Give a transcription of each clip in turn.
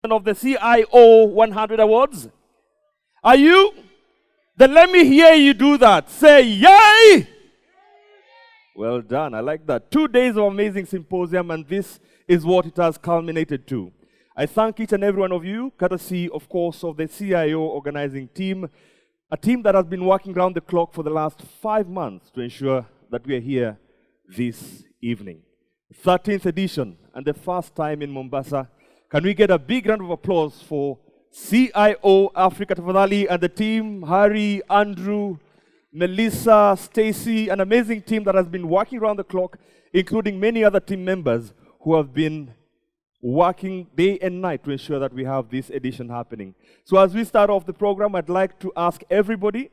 of the CIO100 awards. Are you? Then let me hear you do that. Say yay! Well done. I like that. 2 days of amazing symposium, and this is what it has culminated to. I thank each and every one of you, courtesy, of course, of the CIO organizing team, a team that has been working round the clock for the last 5 months to ensure that we are here this evening. 13th edition, and the first time in Mombasa. Can we get a big round of applause for CIO Africa Tafadhali and the team, Harry, Andrew, Melissa, Stacy, an amazing team that has been working around the clock, including many other team members who have been working day and night to ensure that we have this edition happening. So as we start off the program, I'd like to ask everybody,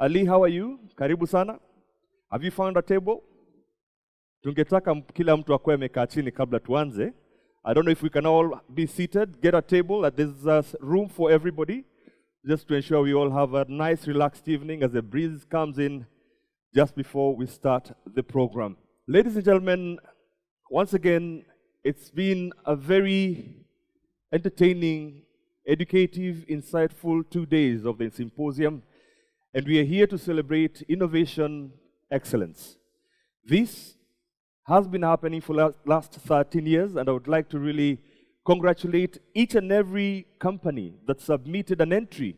Ali, how are you? Karibu sana. Have you found a table? Tungetaka kila mtu akue amekaa chini kabla tuanze. I don't know if we can all be seated, get a table, there's room for everybody, just to ensure we all have a nice, relaxed evening as the breeze comes in just before we start the program. Ladies and gentlemen, once again, it's been a very entertaining, educative, insightful 2 days of the symposium, and we are here to celebrate innovation excellence. This has been happening for the last 13 years, and I would like to really congratulate each and every company that submitted an entry.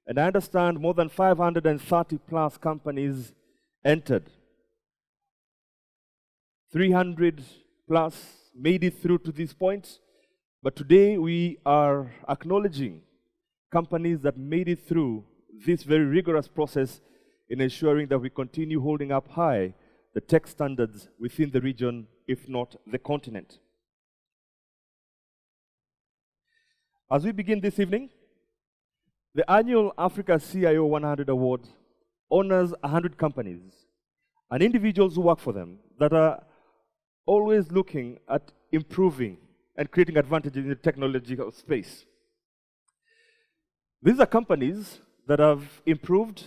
And I understand more than 530 plus companies entered. 300 plus made it through to this point. But today we are acknowledging companies that made it through this very rigorous process in ensuring that we continue holding up high the tech standards within the region, if not the continent. As we begin this evening, the annual Africa CIO100 Award honors 100 companies and individuals who work for them that are always looking at improving and creating advantages in the technological space. These are companies that have improved.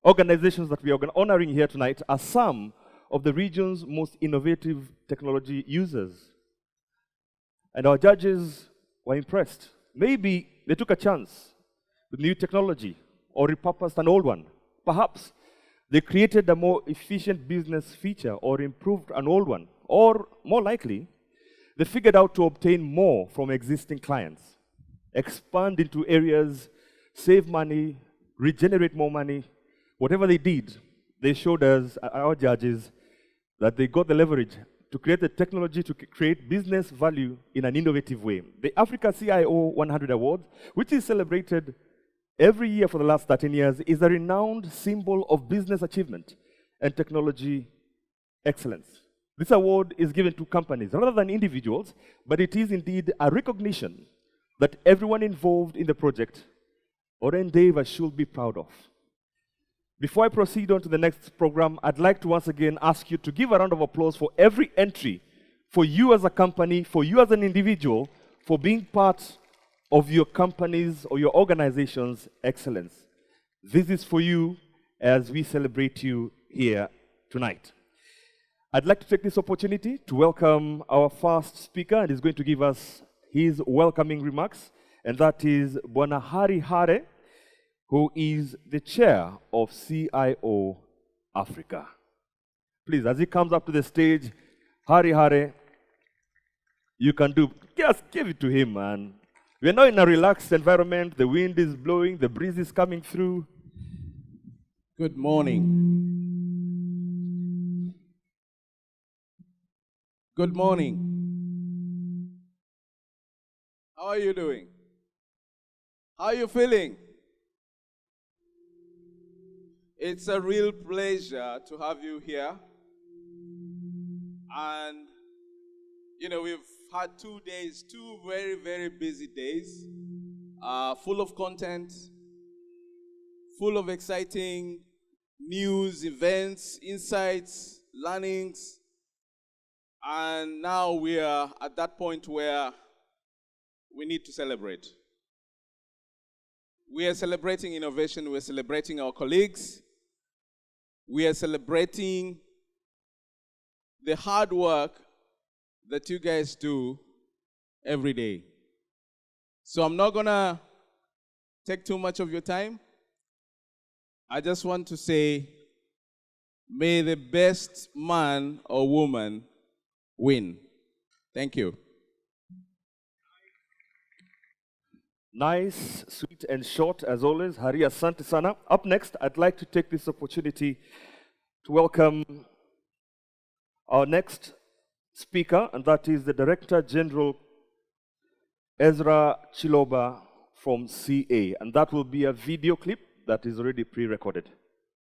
Organizations that we are honoring here tonight are some of the region's most innovative technology users. And our judges were impressed. Maybe they took a chance with new technology or repurposed an old one. Perhaps they created a more efficient business feature or improved an old one. Or more likely, they figured out to obtain more from existing clients, expand into areas, save money, regenerate more money. Whatever they did, they showed us, our judges, that they got the leverage to create the technology to create business value in an innovative way. The Africa CIO100 Award, which is celebrated every year for the last 13 years, is a renowned symbol of business achievement and technology excellence. This award is given to companies rather than individuals, but it is indeed a recognition that everyone involved in the project or endeavor should be proud of. Before I proceed on to the next program, I'd like to once again ask you to give a round of applause for every entry, for you as a company, for you as an individual, for being part of your company's or your organization's excellence. This is for you as we celebrate you here tonight. I'd like to take this opportunity to welcome our first speaker, and he's going to give us his welcoming remarks, and that is Bwana Hari Hare, who is the chair of CIO Africa. Please, as he comes up to the stage, Hari Hare, you can do, just give it to him, man. We're now in a relaxed environment, the wind is blowing, the breeze is coming through. Good morning. Good morning. How are you doing? How are you feeling? It's a real pleasure to have you here. And, you know, we've had 2 days, 2 very, very busy days, full of content, full of exciting news, events, insights, learnings. And now we are at that point where we need to celebrate. We are celebrating innovation. We are celebrating our colleagues. We are celebrating the hard work that you guys do every day. So I'm not gonna take too much of your time. I just want to say, may the best man or woman win. Thank you. Nice, sweet, and short as always. Hari asante sana. Up next, I'd like to take this opportunity to welcome our next speaker, and that is the Director General Ezra Chiloba from CA. And that will be a video clip that is already pre-recorded.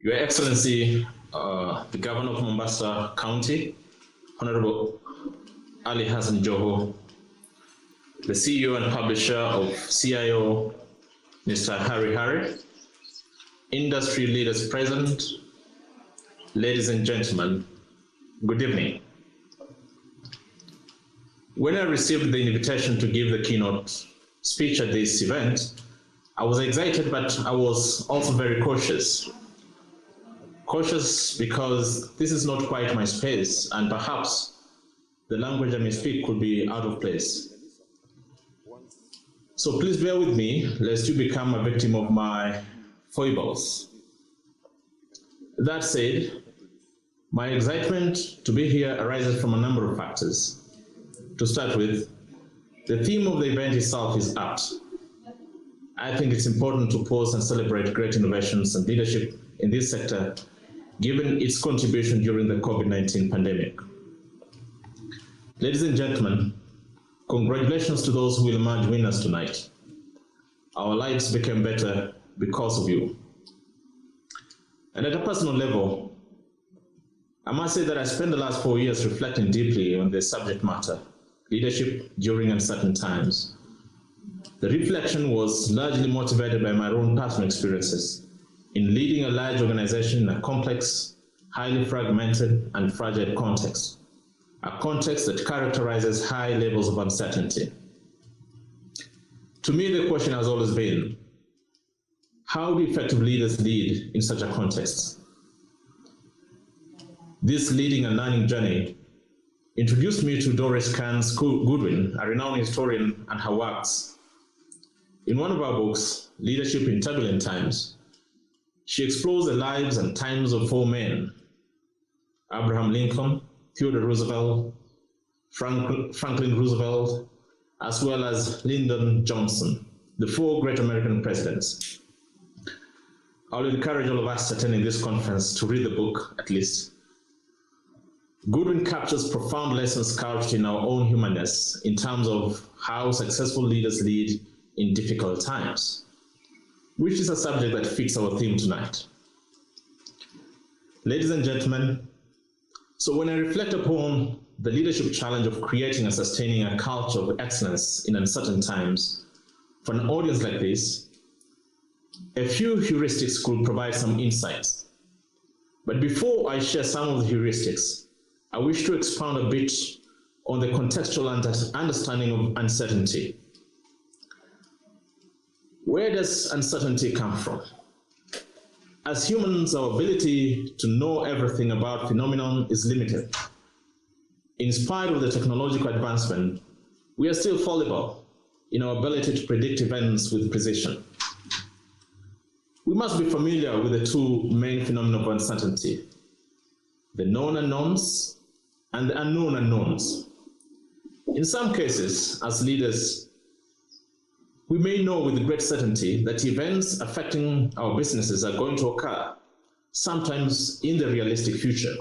Your Excellency, the Governor of Mombasa County, Honorable Ali Hassan Joho, the CEO and publisher of CIO, Mr. Hari, industry leaders present, ladies and gentlemen, good evening. When I received the invitation to give the keynote speech at this event, I was excited, but I was also very cautious. Cautious because this is not quite my space, and perhaps the language I may speak could be out of place. So please bear with me, lest you become a victim of my foibles. That said, my excitement to be here arises from a number of factors. To start with, the theme of the event itself is apt. I think it's important to pause and celebrate great innovations and leadership in this sector, given its contribution during the COVID-19 pandemic. Ladies and gentlemen, congratulations to those who will emerge winners tonight. Our lives became better because of you. And at a personal level, I must say that I spent the last 4 years reflecting deeply on the subject matter, leadership during uncertain times. The reflection was largely motivated by my own personal experiences in leading a large organization in a complex, highly fragmented, and fragile context, a context that characterizes high levels of uncertainty. To me, the question has always been, how do effective leaders lead in such a context? This leading and learning journey introduced me to Doris Kearns Goodwin, a renowned historian, and her works. In one of her books, Leadership in Turbulent Times, she explores the lives and times of 4 men: Abraham Lincoln, Theodore Roosevelt, Franklin Roosevelt, as well as Lyndon Johnson, the 4 great American presidents. I'll encourage all of us attending this conference to read the book at least. Goodwin captures profound lessons couched in our own humanness in terms of how successful leaders lead in difficult times, which is a subject that fits our theme tonight. Ladies and gentlemen, so when I reflect upon the leadership challenge of creating and sustaining a culture of excellence in uncertain times, for an audience like this, a few heuristics could provide some insights. But before I share some of the heuristics, I wish to expound a bit on the contextual understanding of uncertainty. Where does uncertainty come from? As humans, our ability to know everything about phenomenon is limited. In spite of the technological advancement, we are still fallible in our ability to predict events with precision. We must be familiar with the 2 main phenomena of uncertainty: the known unknowns and the unknown unknowns. In some cases, as leaders, we may know with great certainty that events affecting our businesses are going to occur, sometimes in the realistic future.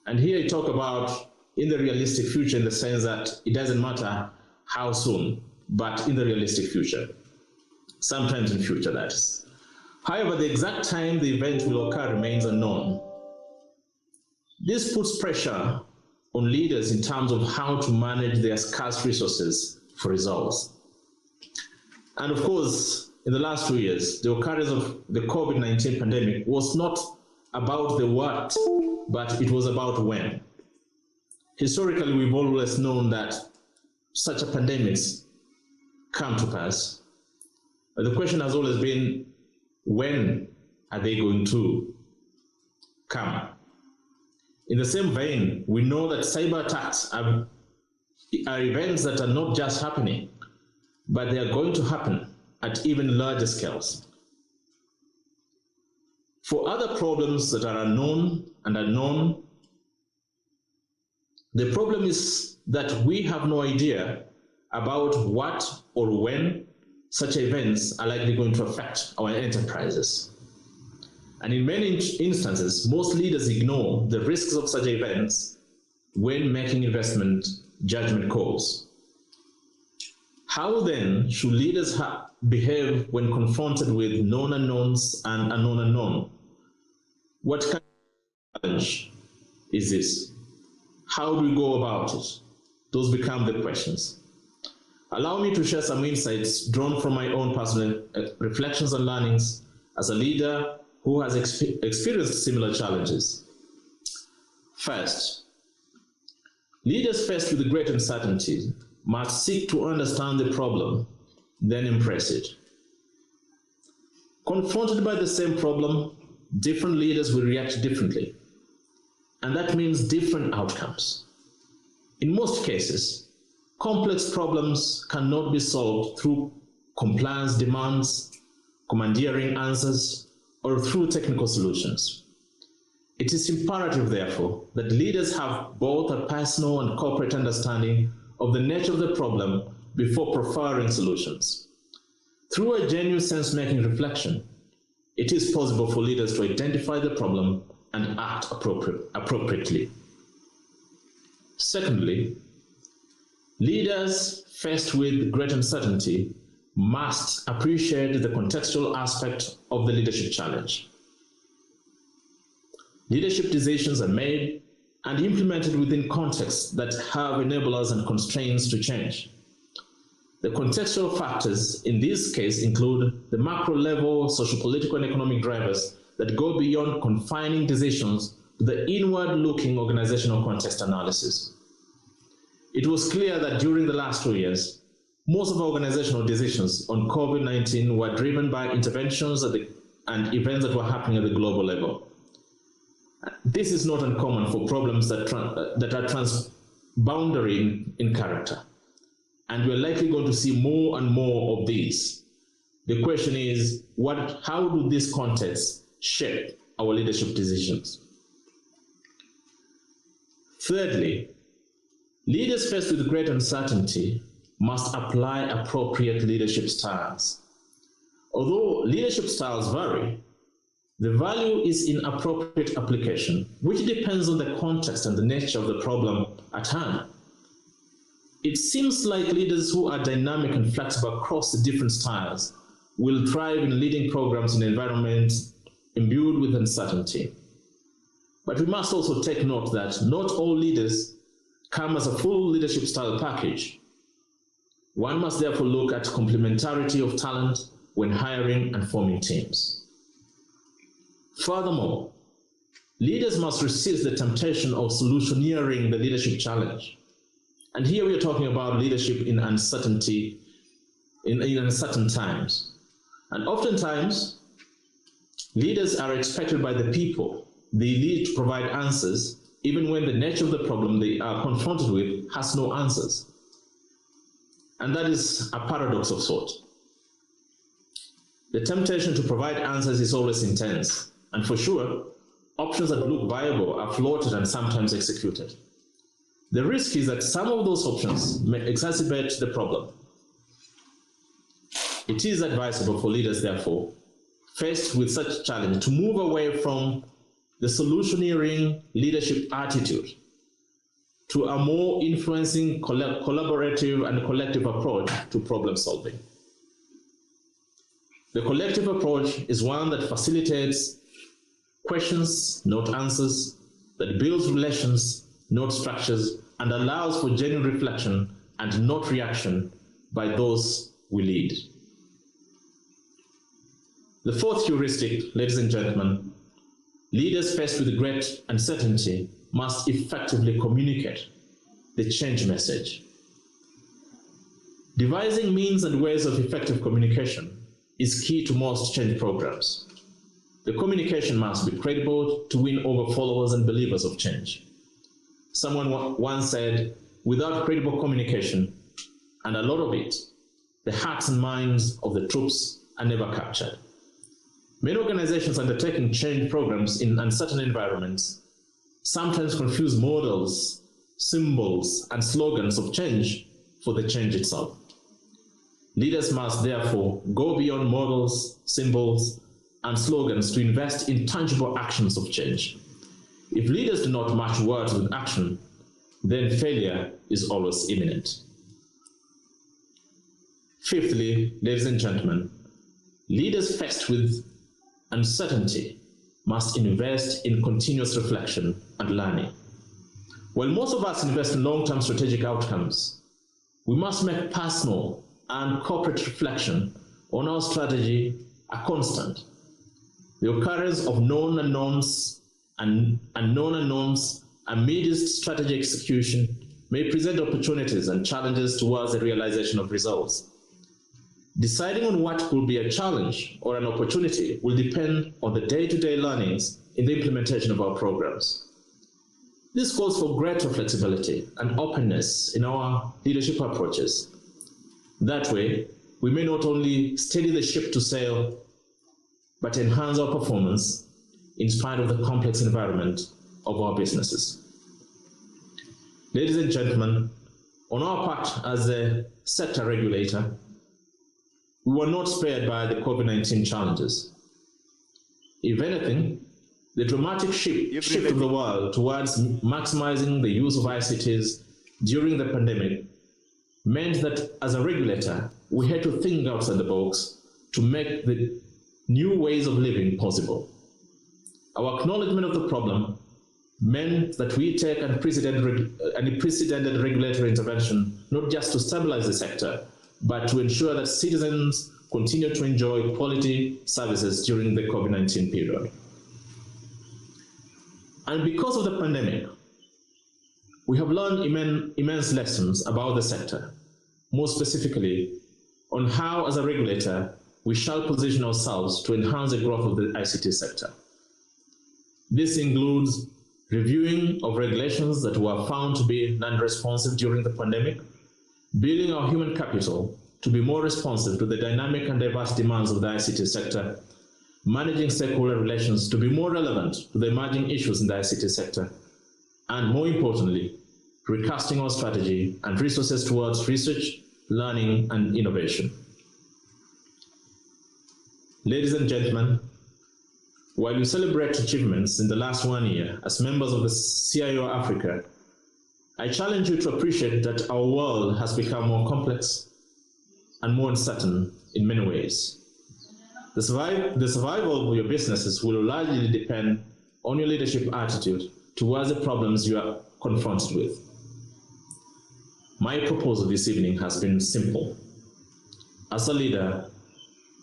And here I talk about in the realistic future in the sense that it doesn't matter how soon, but in the realistic future, sometimes in future, that is. However, the exact time the event will occur remains unknown. This puts pressure on leaders in terms of how to manage their scarce resources for results. And of course, in the last 2 years, the occurrence of the COVID-19 pandemic was not about the what, but it was about when. Historically, we've always known that such a pandemics come to pass. But the question has always been, when are they going to come? In the same vein, we know that cyber attacks are events that are not just happening, but they are going to happen at even larger scales. For other problems that are unknown and unknown, the problem is that we have no idea about what or when such events are likely going to affect our enterprises. And in many instances, most leaders ignore the risks of such events when making investment judgment calls. How then should leaders behave when confronted with known unknowns and unknown unknown? What kind of challenge is this? How do we go about it? Those become the questions. Allow me to share some insights drawn from my own personal reflections and learnings as a leader who has experienced similar challenges. First, leaders faced with great uncertainty must seek to understand the problem, then embrace it. Confronted by the same problem, different leaders will react differently, and that means different outcomes. In most cases, complex problems cannot be solved through compliance demands, commandeering answers, or through technical solutions. It is imperative, therefore, that leaders have both a personal and corporate understanding of the nature of the problem before preferring solutions. Through a genuine sense-making reflection, it is possible for leaders to identify the problem and act appropriately. Secondly, leaders faced with great uncertainty must appreciate the contextual aspect of the leadership challenge. Leadership decisions are made and implemented within contexts that have enablers and constraints to change. The contextual factors in this case include the macro level socio-political and economic drivers that go beyond confining decisions to the inward-looking organizational context analysis. It was clear that during the last 2 years, most of our organizational decisions on COVID-19 were driven by interventions and events that were happening at the global level. This is not uncommon for problems that are transboundary in character, and we're likely going to see more and more of these. The question is, how do these contexts shape our leadership decisions? Thirdly, leaders faced with great uncertainty must apply appropriate leadership styles. Although leadership styles vary, the value is in appropriate application, which depends on the context and the nature of the problem at hand. It seems like leaders who are dynamic and flexible across the different styles will thrive in leading programs in environments imbued with uncertainty. But we must also take note that not all leaders come as a full leadership style package. One must therefore look at complementarity of talent when hiring and forming teams. Furthermore, leaders must resist the temptation of solutioneering the leadership challenge. And here we are talking about leadership in uncertainty, in uncertain times. And oftentimes, leaders are expected by the people they lead to provide answers, even when the nature of the problem they are confronted with has no answers. And that is a paradox of sort. The temptation to provide answers is always intense, and for sure, options that look viable are floated and sometimes executed. The risk is that some of those options may exacerbate the problem. It is advisable for leaders, therefore, faced with such challenge, to move away from the solutioneering leadership attitude to a more influencing, collaborative, and collective approach to problem solving. The collective approach is one that facilitates questions, not answers, that builds relations, not structures, and allows for genuine reflection and not reaction by those we lead. The fourth heuristic, ladies and gentlemen, leaders faced with great uncertainty must effectively communicate the change message. Devising means and ways of effective communication is key to most change programs. The communication must be credible to win over followers and believers of change. Someone once said, without credible communication, and a lot of it, the hearts and minds of the troops are never captured. Many organizations undertaking change programs in uncertain environments sometimes confuse models, symbols, and slogans of change for the change itself. Leaders must therefore go beyond models, symbols, and slogans to invest in tangible actions of change. If leaders do not match words with action, then failure is always imminent. Fifthly, ladies and gentlemen, leaders faced with uncertainty must invest in continuous reflection and learning. While most of us invest in long-term strategic outcomes, we must make personal and corporate reflection on our strategy a constant. The occurrence of known unknowns and unknown unknowns amidst strategy execution may present opportunities and challenges towards the realization of results. Deciding on what could be a challenge or an opportunity will depend on the day-to-day learnings in the implementation of our programs. This calls for greater flexibility and openness in our leadership approaches. That way, we may not only steady the ship to sail, but enhance our performance in spite of the complex environment of our businesses. Ladies and gentlemen, on our part as a sector regulator, we were not spared by the COVID-19 challenges. If anything, the dramatic shift of the world towards maximizing the use of ICTs during the pandemic meant that as a regulator, we had to think outside the box to make the new ways of living possible. Our acknowledgement of the problem meant that we take unprecedented regulatory intervention, not just to stabilize the sector, but to ensure that citizens continue to enjoy quality services during the COVID-19 period. And because of the pandemic, we have learned immense lessons about the sector, more specifically on how, as a regulator, we shall position ourselves to enhance the growth of the ICT sector. This includes reviewing of regulations that were found to be non-responsive during the pandemic, building our human capital to be more responsive to the dynamic and diverse demands of the ICT sector, managing stakeholder relations to be more relevant to the emerging issues in the ICT sector, and more importantly, recasting our strategy and resources towards research, learning, and innovation. Ladies and gentlemen, while we celebrate achievements in the last 1 year as members of the CIO Africa, I challenge you to appreciate that our world has become more complex and more uncertain in many ways. The survival of your businesses will largely depend on your leadership attitude towards the problems you are confronted with. My proposal this evening has been simple. As a leader,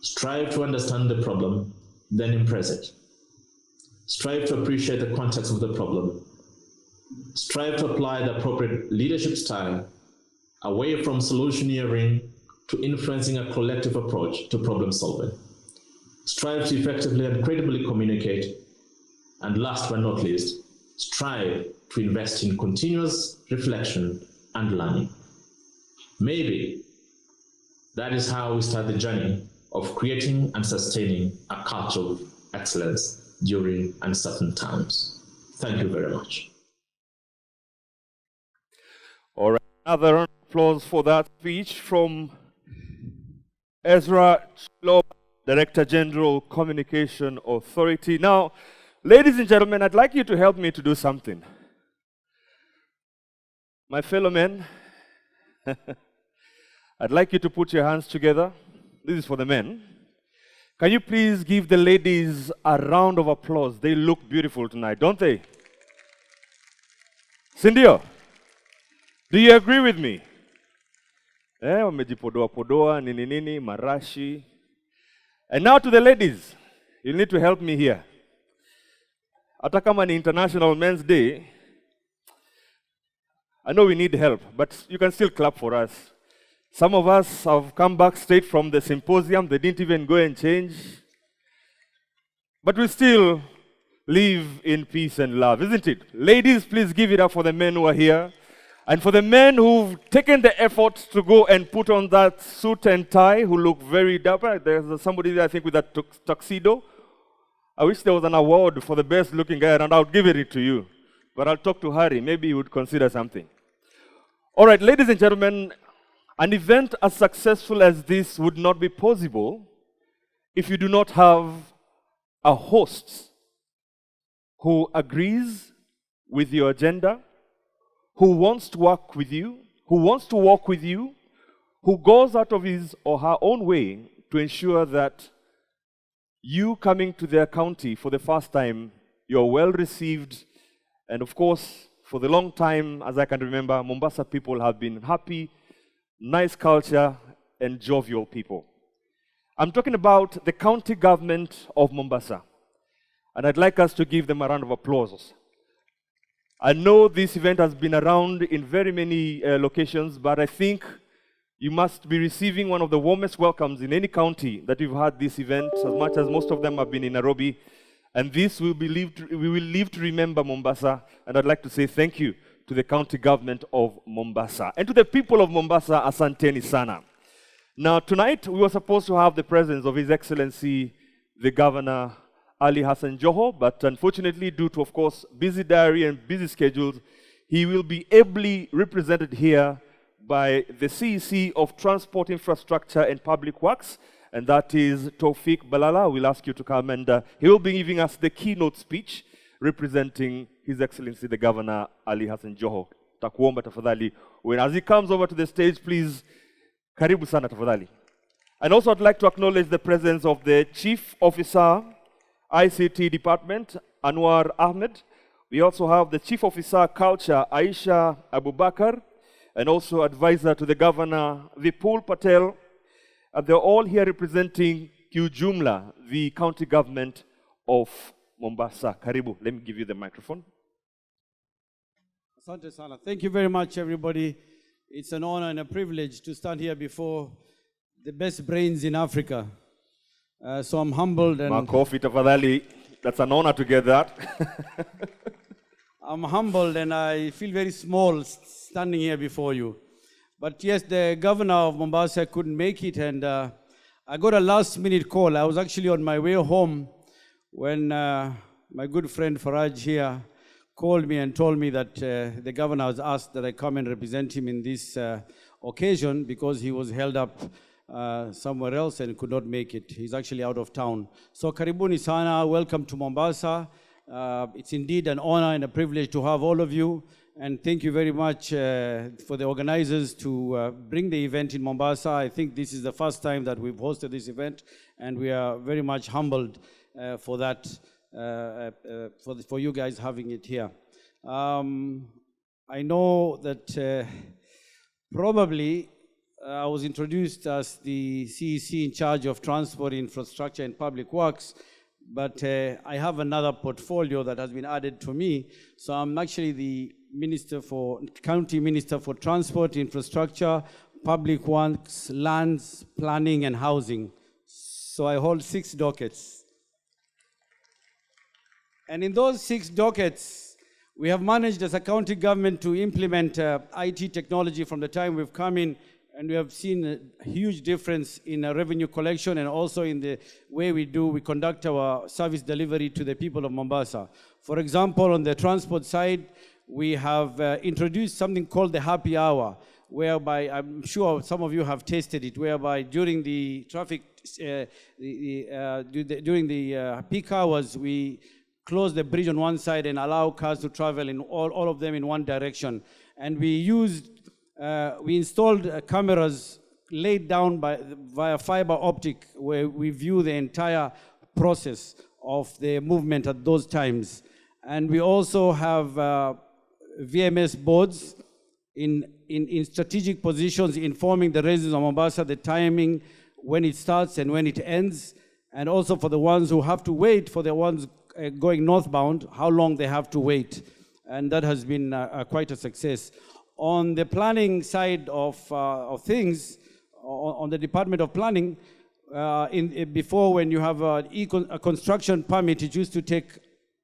strive to understand the problem, then embrace it. Strive to appreciate the context of the problem. Strive to apply the appropriate leadership style away from solutioneering to influencing a collective approach to problem solving. Strive to effectively and credibly communicate. And last but not least, strive to invest in continuous reflection and learning. Maybe that is how we start the journey of creating and sustaining a culture of excellence during uncertain times. Thank you very much. All right, another round of applause for that speech from Ezra Chilo, Director General, Communication Authority. Now, ladies and gentlemen, I'd like you to help me to do something. My fellow men, I'd like you to put your hands together. This is for the men. Can you please give the ladies a round of applause? They look beautiful tonight, don't they? Sindio, do you agree with me? Wamejipodoa nini nini, marashi. And now to the ladies, you need to help me here. Hata kama ni International Men's Day, I know we need help, but you can still clap for us. Some of us have come back straight from the symposium. They didn't even go and change. But we still live in peace and love, isn't it? Ladies, please give it up for the men who are here. And for the men who've taken the effort to go and put on that suit and tie, who look very dapper, there's somebody there, I think, with that tuxedo. I wish there was an award for the best looking guy, and I'll give it to you. But I'll talk to Harry. Maybe he would consider something. All right, ladies and gentlemen, an event as successful as this would not be possible if you do not have a host who agrees with your agenda, who wants to work with you, who goes out of his or her own way to ensure that you coming to their county for the first time, you're well received. And of course, for the long time, as I can remember, Mombasa people have been happy, nice culture, and jovial people. I'm talking about the county government of Mombasa. And I'd like us to give them a round of applause. I know this event has been around in very many locations, but I think you must be receiving one of the warmest welcomes in any county that you've had this event, as much as most of them have been in Nairobi. And this will be we will live to remember Mombasa. And I'd like to say thank you to the county government of Mombasa. And to the people of Mombasa, asanteni sana. Now, tonight, we were supposed to have the presence of His Excellency, the Governor, Ali Hassan Joho, but unfortunately, due to, of course, busy diary and busy schedules, he will be ably represented here by the CEC of Transport Infrastructure and Public Works, and that is Tawfiq Balala. We'll ask you to come, and he will be giving us the keynote speech representing His Excellency, the Governor, Ali Hassan Joho. Takuomba tafadhali. As he comes over to the stage, please, karibu sana tafadhali. And also, I'd like to acknowledge the presence of the Chief Officer, ICT Department, Anwar Ahmed. We also have the Chief Officer, Culture, Aisha Abubakar, and also Advisor to the Governor, Vipul Patel. And they're all here representing Kiujumla, the county government of Mombasa. Karibu, let me give you the microphone. Asante sana. Thank you very much, everybody. It's an honor and a privilege to stand here before the best brains in Africa. So I'm humbled and Makofi tafadhali. That's an honor to get that. I'm humbled and I feel very small standing here before you. But yes, the governor of Mombasa couldn't make it, and I got a last-minute call. I was actually on my way home when my good friend Faraj here called me and told me that the governor has asked that I come and represent him in this occasion because he was held up somewhere else and could not make it. He's actually out of town. So karibuni sana, welcome to Mombasa. It's indeed an honor and a privilege to have all of you. And thank you very much for the organizers to bring the event in Mombasa. I think this is the first time that we've hosted this event, and we are very much humbled for that, for you guys having it here. I know that probably I was introduced as the CEC in charge of transport, infrastructure, and public works, but I have another portfolio that has been added to me. So I'm actually the County Minister for Transport, Infrastructure, Public Works, Lands, Planning, and Housing. So I hold 6 dockets. And in those 6 dockets, we have managed as a county government to implement IT technology from the time we've come in, and we have seen a huge difference in revenue collection and also in the way we conduct our service delivery to the people of Mombasa. For example, on the transport side, we have introduced something called the happy hour, whereby I'm sure some of you have tasted it, whereby during the traffic, during the peak hours, we close the bridge on one side and allow cars to travel in all of them in one direction. And we installed cameras laid down via fiber optic, where we view the entire process of the movement at those times. And we also have VMS boards in strategic positions informing the residents of Mombasa the timing, when it starts and when it ends, and also for the ones who have to wait, for the ones going northbound, how long they have to wait. And that has been quite a success. On the planning side of things, on the Department of Planning, before when you have a construction permit, it used to take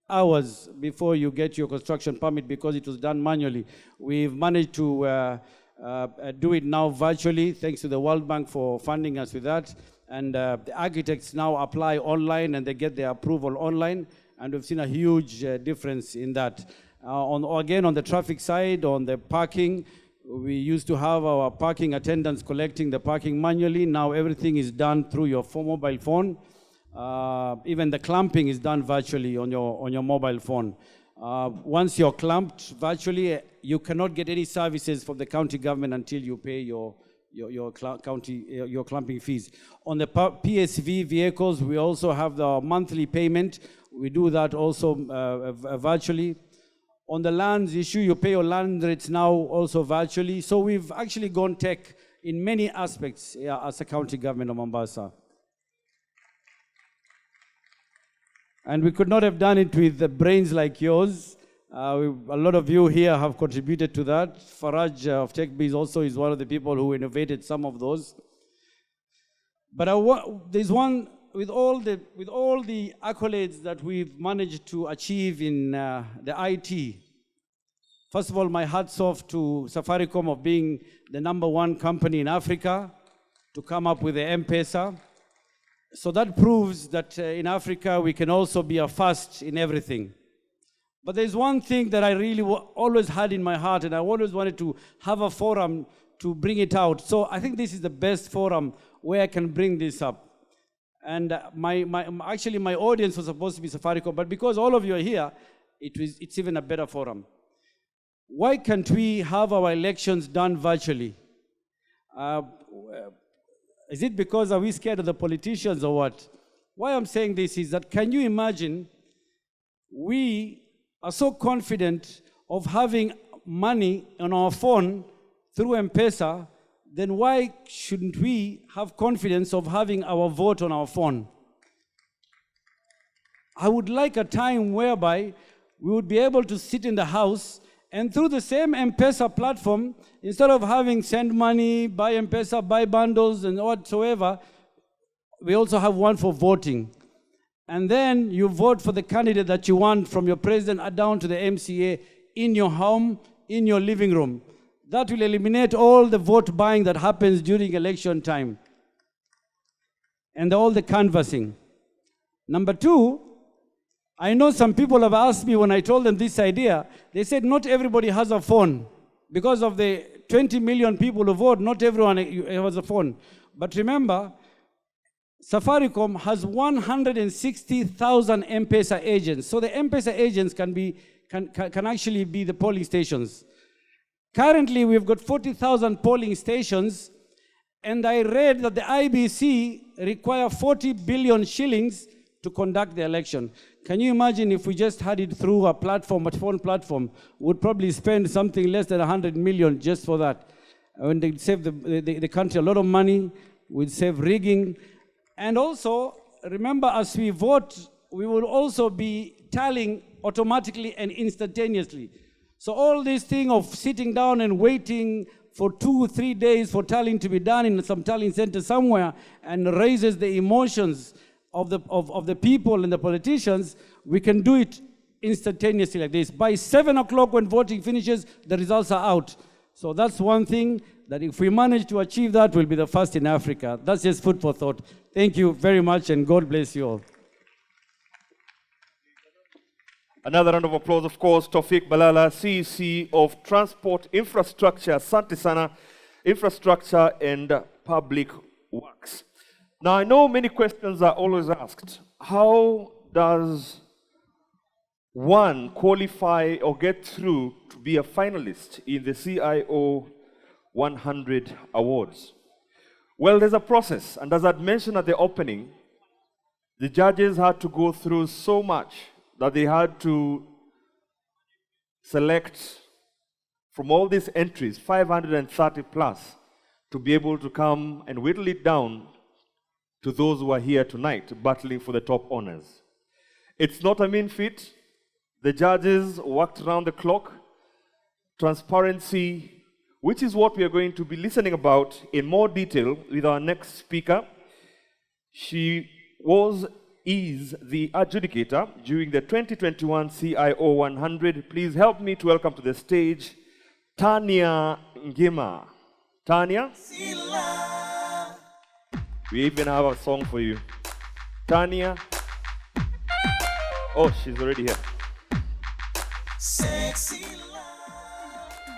hours before you get your construction permit because it was done manually. We've managed to do it now virtually, thanks to the World Bank for funding us with that. And the architects now apply online and they get their approval online. And we've seen a huge difference in that. Again, on the traffic side, on the parking, we used to have our parking attendants collecting the parking manually. Now everything is done through your mobile phone. Even the clamping is done virtually on your mobile phone. Once you're clamped virtually, you cannot get any services from the county government until you pay your clamping fees. On the PSV vehicles, we also have the monthly payment. We do that also virtually. On the lands issue, you pay your land rates now also virtually. So we've actually gone tech in many aspects as a county government of Mombasa. And we could not have done it with the brains like yours. A lot of you here have contributed to that. Faraj of TechBiz also is one of the people who innovated some of those. But there's one, with all the accolades that we've managed to achieve in the IT. First of all, my hats off to Safaricom of being the #1 company in Africa to come up with the M-Pesa. So that proves that in Africa we can also be a first in everything. But there's one thing that I really always had in my heart, and I always wanted to have a forum to bring it out. So I think this is the best forum where I can bring this up. And actually my audience was supposed to be Safaricom, but because all of you are here, it's even a better forum. Why can't we have our elections done virtually? Is it because are we scared of the politicians or what? Why I'm saying this is that, can you imagine, we are so confident of having money on our phone through M-Pesa, then why shouldn't we have confidence of having our vote on our phone? I would like a time whereby we would be able to sit in the house and through the same M-Pesa platform, instead of having send money, buy M-Pesa, buy bundles and whatsoever, we also have one for voting. And then you vote for the candidate that you want, from your president down to the MCA, in your home, in your living room. That will eliminate all the vote buying that happens during election time and all the canvassing. Number two, I know some people have asked me when I told them this idea, they said not everybody has a phone. Because of the 20 million people who vote, not everyone has a phone. But remember, Safaricom has 160,000 M-Pesa agents. So the M-Pesa agents can actually be the polling stations. Currently, we've got 40,000 polling stations, and I read that the IBC require 40 billion shillings to conduct the election. Can you imagine if we just had it through a platform, a phone platform, we'd probably spend something less than 100 million just for that. And they'd save the country a lot of money, we'd save rigging. And also, remember, as we vote, we will also be tallying automatically and instantaneously. So all this thing of sitting down and waiting for 2 or 3 days for tallying to be done in some tallying center somewhere and raises the emotions of the people and the politicians, we can do it instantaneously like this. By 7 o'clock when voting finishes, the results are out. So that's one thing that if we manage to achieve that, we'll be the first in Africa. That's just food for thought. Thank you very much, and God bless you all. Another round of applause, of course, Tawfiq Balala, CEC of Transport Infrastructure, Asante Sana, Infrastructure and Public Works. Now, I know many questions are always asked. How does one qualify or get through to be a finalist in the CIO100 awards? Well, there's a process, and as I'd mentioned at the opening, the judges had to go through so much that they had to select from all these entries, 530 plus, to be able to come and whittle it down to those who are here tonight battling for the top honors. It's not a mean feat. The judges worked around the clock. Transparency, which is what we are going to be listening about in more detail with our next speaker. She was is the adjudicator during the 2021 CIO100. Please help me to welcome to the stage Tanya Ngima. Tanya? We even have a song for you. Tanya. Oh, she's already here.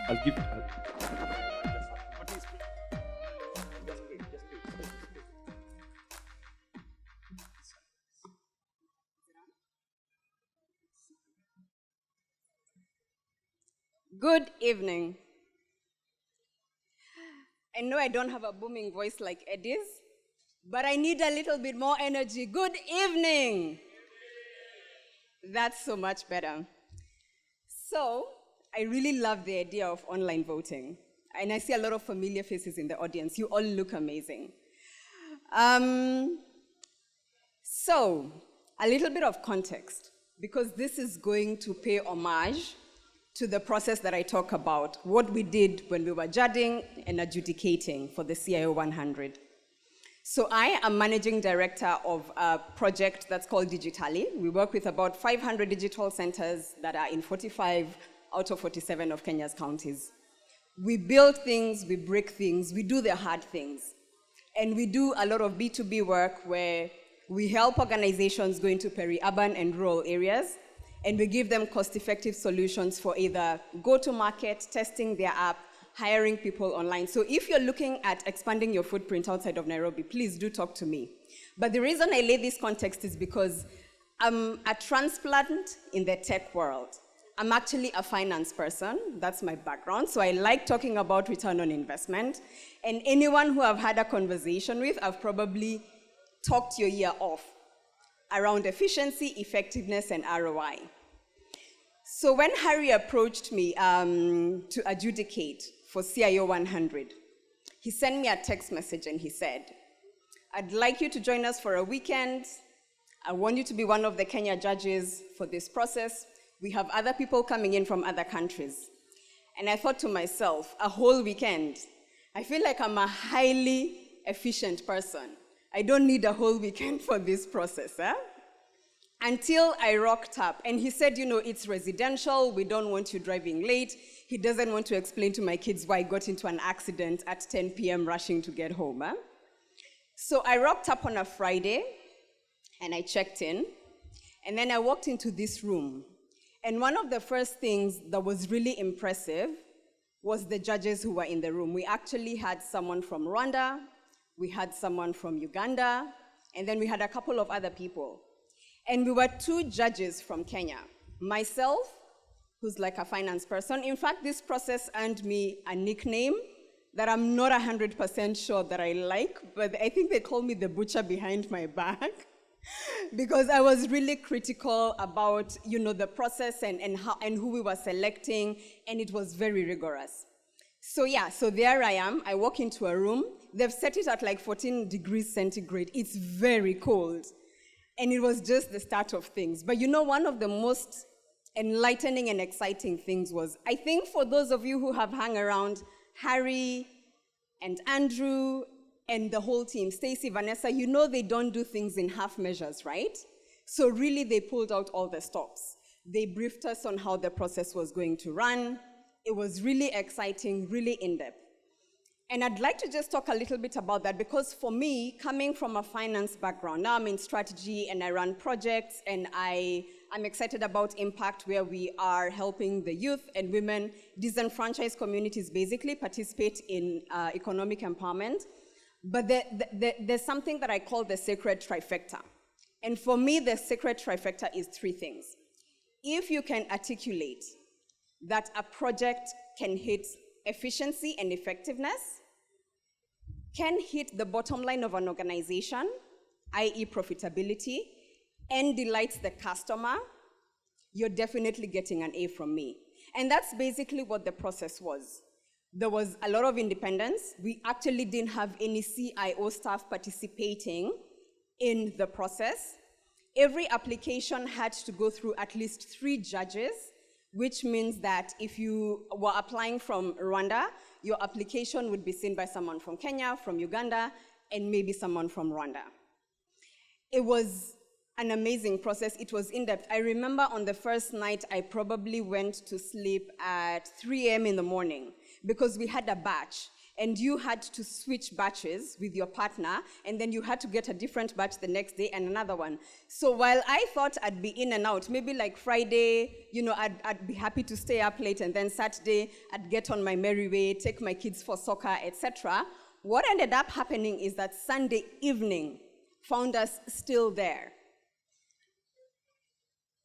I'll give. Good evening. I know I don't have a booming voice like Eddie's, but I need a little bit more energy. Good evening. That's so much better. So, I really love the idea of online voting. And I see a lot of familiar faces in the audience. You all look amazing. So, a little bit of context, because this is going to pay homage to the process that I talk about, what we did when we were judging and adjudicating for the CIO100. So I am managing director of a project that's called Digitally. We work with about 500 digital centers that are in 45 out of 47 of Kenya's counties. We build things, we break things, we do the hard things. And we do a lot of B2B work where we help organizations go into peri-urban and rural areas, and we give them cost-effective solutions for either go-to-market, testing their app, hiring people online. So if you're looking at expanding your footprint outside of Nairobi, please do talk to me. But the reason I lay this context is because I'm a transplant in the tech world. I'm actually a finance person. That's my background. So I like talking about return on investment. And anyone who I've had a conversation with, I've probably talked your ear off around efficiency, effectiveness, and ROI. So when Harry approached me to adjudicate for CIO100, he sent me a text message and he said, I'd like you to join us for a weekend. I want you to be one of the Kenya judges for this process. We have other people coming in from other countries. And I thought to myself, a whole weekend. I feel like I'm a highly efficient person. I don't need a whole weekend for this process. Until I rocked up. And he said, you know, it's residential. We don't want you driving late. He doesn't want to explain to my kids why I got into an accident at 10 p.m. rushing to get home. So I rocked up on a Friday, and I checked in. And then I walked into this room. And one of the first things that was really impressive was the judges who were in the room. We actually had someone from Rwanda, we had someone from Uganda, and then we had a couple of other people. And we were two judges from Kenya. Myself, who's like a finance person. In fact, this process earned me a nickname that I'm not 100% sure that I like, but I think they call me the butcher behind my back. Because I was really critical about, you know, the process and who we were selecting, and it was very rigorous. So yeah, so there I am. I walk into a room. They've set it at like 14 degrees centigrade. It's very cold. And it was just the start of things. But you know, one of the most enlightening and exciting things was, I think for those of you who have hung around Harry and Andrew and the whole team, Stacy, Vanessa, you know they don't do things in half measures, right? So really they pulled out all the stops. They briefed us on how the process was going to run. It was really exciting, really in-depth. And I'd like to just talk a little bit about that because for me, coming from a finance background, now I'm in strategy and I run projects and I'm excited about impact where we are helping the youth and women, disenfranchised communities basically participate in economic empowerment. But there's something that I call the sacred trifecta. And for me, the sacred trifecta is three things. If you can articulate that a project can hit efficiency and effectiveness, can hit the bottom line of an organization, i.e. profitability, and delights the customer, you're definitely getting an A from me. And that's basically what the process was. There was a lot of independence. We actually didn't have any CIO staff participating in the process. Every application had to go through at least 3 judges, which means that if you were applying from Rwanda, your application would be seen by someone from Kenya, from Uganda, and maybe someone from Rwanda. It was an amazing process. It was in-depth. I remember on the first night, I probably went to sleep at 3 a.m. in the morning because we had a batch, and you had to switch batches with your partner, and then you had to get a different batch the next day and another one. So while I thought I'd be in and out, maybe like Friday, I'd be happy to stay up late, and then Saturday, I'd get on my merry way, take my kids for soccer, etc. What ended up happening is that Sunday evening found us still there.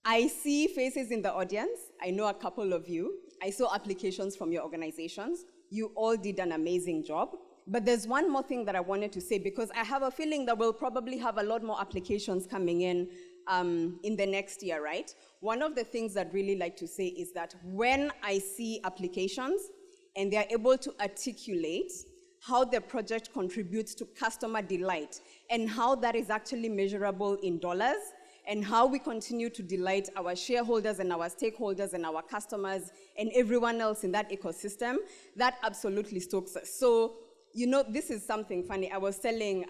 I see faces in the audience. I know a couple of you. I saw applications from your organizations. You all did an amazing job. But there's one more thing that I wanted to say, because I have a feeling that we'll probably have a lot more applications coming in the next year, right? One of the things I'd really like to say is that when I see applications and they're able to articulate how the project contributes to customer delight and how that is actually measurable in dollars, and how we continue to delight our shareholders and our stakeholders and our customers and everyone else in that ecosystem, that absolutely stokes us. So, this is something funny. I was telling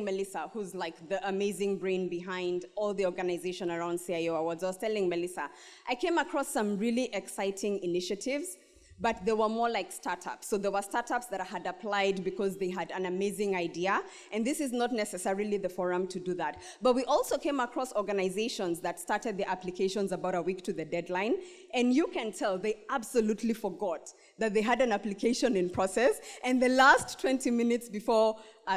Melissa, who's like the amazing brain behind all the organization around CIO Awards. I was telling Melissa, I came across some really exciting initiatives, but they were more like startups. So there were startups that had applied because they had an amazing idea, and this is not necessarily the forum to do that. But we also came across organizations that started their applications about a week to the deadline, and you can tell they absolutely forgot that they had an application in process, and the last 20 minutes before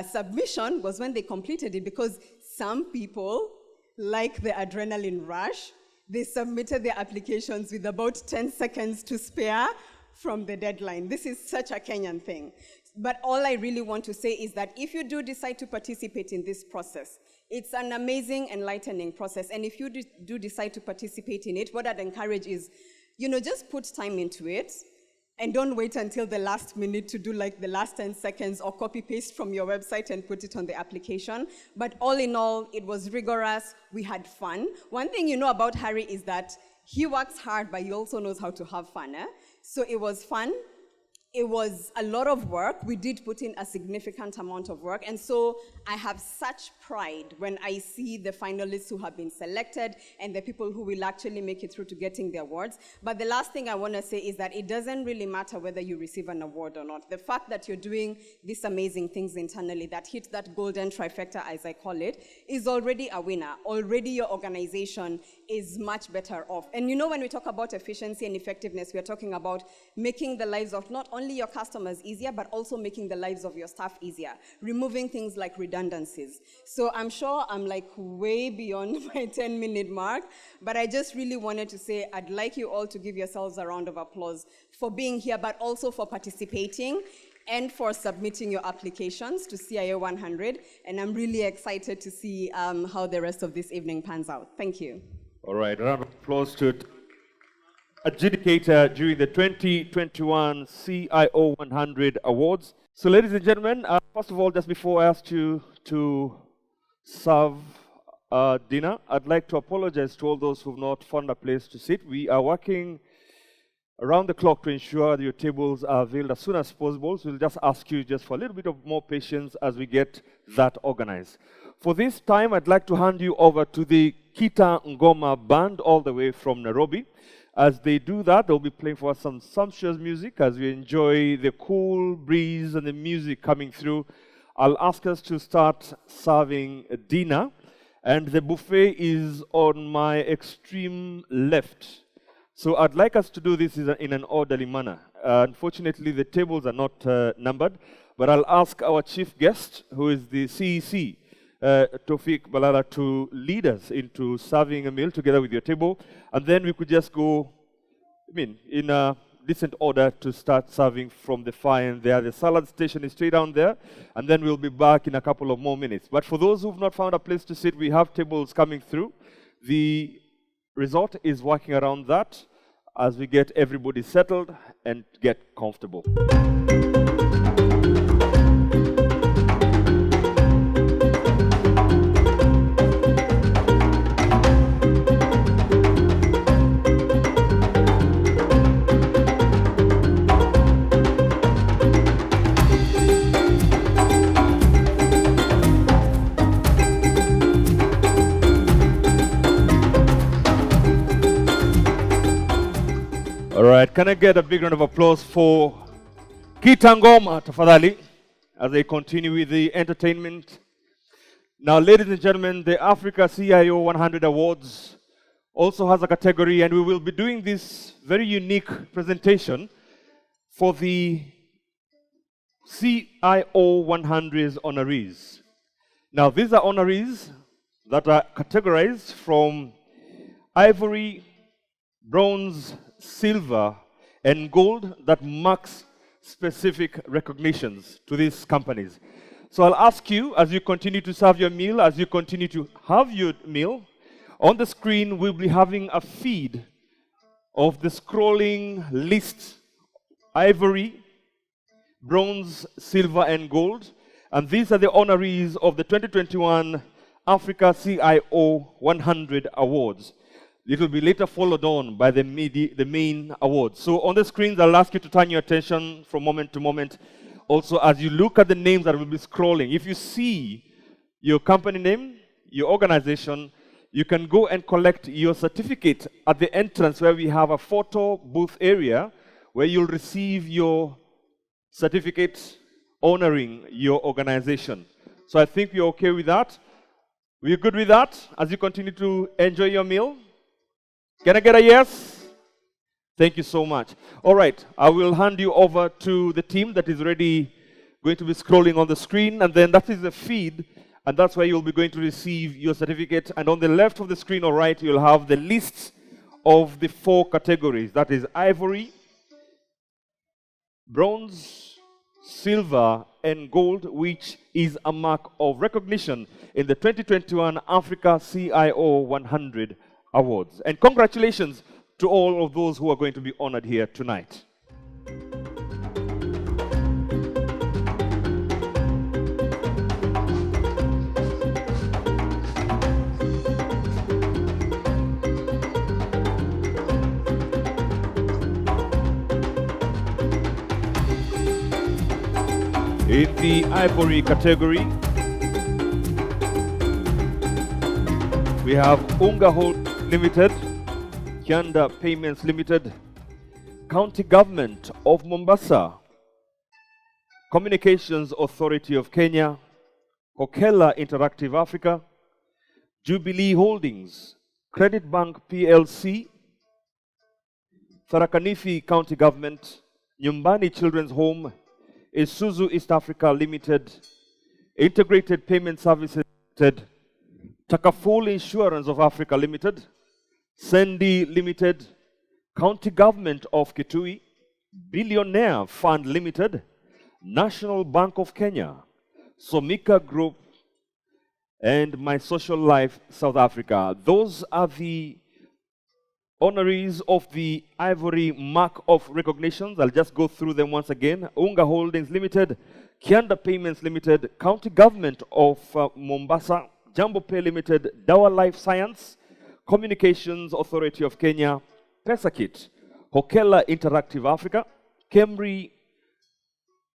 submission was when they completed it, because some people, like the adrenaline rush, they submitted their applications with about 10 seconds to spare from the deadline. This is such a Kenyan thing. But all I really want to say is that if you do decide to participate in this process, it's an amazing, enlightening process. And if you do decide to participate in it, what I'd encourage is, just put time into it, and don't wait until the last minute to do like the last 10 seconds or copy paste from your website and put it on the application. But all in all, it was rigorous. We had fun. One thing you know about Harry is that he works hard, but he also knows how to have fun. So it was fun. It was a lot of work. We did put in a significant amount of work. And so I have such pride when I see the finalists who have been selected and the people who will actually make it through to getting the awards. But the last thing I want to say is that it doesn't really matter whether you receive an award or not. The fact that you're doing these amazing things internally that hit that golden trifecta, as I call it, is already a winner. Already your organization is much better off. And when we talk about efficiency and effectiveness, we're talking about making the lives of not only your customers easier, but also making the lives of your staff easier, removing things like redundancies. So I'm sure I'm like way beyond my 10-minute mark, but I just really wanted to say I'd like you all to give yourselves a round of applause for being here, but also for participating and for submitting your applications to CIO100. And I'm really excited to see how the rest of this evening pans out. Thank you. All right, a round of applause to adjudicator during the 2021 CIO100 Awards. So ladies and gentlemen, first of all, just before I ask you to serve dinner, I'd like to apologize to all those who've not found a place to sit. We are working around the clock to ensure that your tables are availed as soon as possible. So we'll just ask you just for a little bit of more patience as we get that organized. For this time, I'd like to hand you over to the Kita Ngoma Band all the way from Nairobi. As they do that, they'll be playing for us some sumptuous music as we enjoy the cool breeze and the music coming through. I'll ask us to start serving dinner, and the buffet is on my extreme left. So I'd like us to do this in an orderly manner. Unfortunately, the tables are not numbered, but I'll ask our chief guest, who is the CEC, Tofik Balala, to lead us into serving a meal together with your table, and then we could just go, in a decent order to start serving from the fire end there. The salad station is straight down there, and then we'll be back in a couple of more minutes. But for those who've not found a place to sit, we have tables coming through. The resort is working around that as we get everybody settled and get comfortable. can I get a big round of applause for Kitangoma tafadhali as they continue with the entertainment. Now, ladies and gentlemen, the Africa CIO100 Awards also has a category, and we will be doing this very unique presentation for the CIO100's honorees. Now, these are honorees that are categorized from ivory, bronze, silver, and gold that marks specific recognitions to these companies. So I'll ask you, as you continue to serve your meal, as you continue to have your meal, on the screen we'll be having a feed of the scrolling list, ivory, bronze, silver, and gold. And these are the honorees of the 2021 Africa CIO100 Awards. It will be later followed on by the main awards. So on the screens, I'll ask you to turn your attention from moment to moment. Also, as you look at the names that will be scrolling, if you see your company name, your organization, you can go and collect your certificate at the entrance where we have a photo booth area where you'll receive your certificate honoring your organization. So I think we're okay with that. We're good with that as you continue to enjoy your meal? Can I get a yes? Thank you so much. All right, I will hand you over to the team that is already going to be scrolling on the screen, and then that is the feed, and that's where you'll be going to receive your certificate. And on the left of the screen or right, you'll have the list of the 4 categories. That is ivory, bronze, silver, and gold, which is a mark of recognition in the 2021 Africa CIO100 Awards. And congratulations to all of those who are going to be honored here tonight. In the ivory category, we have Unga Hold Limited, Kianda Payments Limited, County Government of Mombasa, Communications Authority of Kenya, Hokela Interactive Africa, Jubilee Holdings, Credit Bank PLC, Tharaka-Nithi County Government, Nyumbani Children's Home, Isuzu East Africa Limited, Integrated Payment Services Limited, Takaful Insurance of Africa Limited, Sendi Limited, County Government of Kitui, Billionaire Fund Limited, National Bank of Kenya, Somika Group, and My Social Life South Africa. Those are the honorees of the Ivory Mark of Recognitions. I'll just go through them once again. Unga Holdings Limited, Kianda Payments Limited, County Government of Mombasa, Jambo Pay Limited, Dawa Life Science, Communications Authority of Kenya, Pesakit, Hokela Interactive Africa, Kemri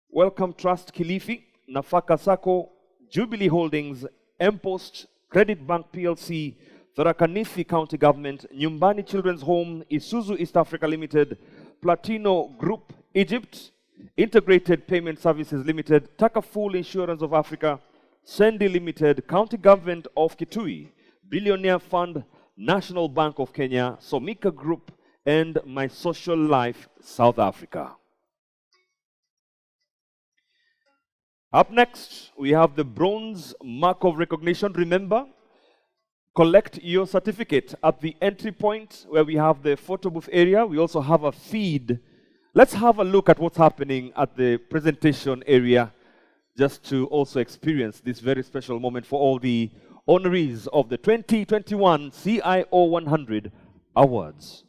Welcome Trust Kilifi, Nafaka Sacco, Jubilee Holdings, Mpost, Credit Bank PLC, Tharaka-Nithi County Government, Nyumbani Children's Home, Isuzu East Africa Limited, Platino Group Egypt, Integrated Payment Services Limited, Takaful Insurance of Africa, Sendi Limited, County Government of Kitui, Billionaire Fund, National Bank of Kenya, Somika Group, and My Social Life South Africa. Up next, we have the Bronze Mark of Recognition. Remember, collect your certificate at the entry point where we have the photo booth area. We also have a feed. Let's have a look at what's happening at the presentation area, just to also experience this very special moment for all the honorees of the 2021 CIO100 Awards.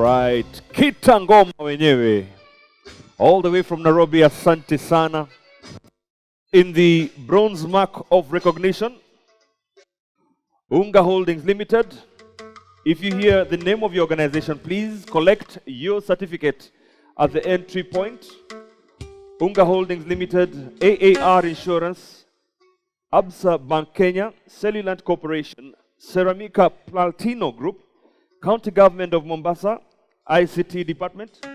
right, Kitangoma wenyewe, all the way from Nairobi, asante sana. In the bronze mark of recognition, Unga Holdings Limited. If you hear the name of your organization, please collect your certificate at the entry point. Unga Holdings Limited, AAR Insurance, Absa Bank Kenya, Cellulant Corporation, Ceramica Platino Group, County Government of Mombasa, ICT Department.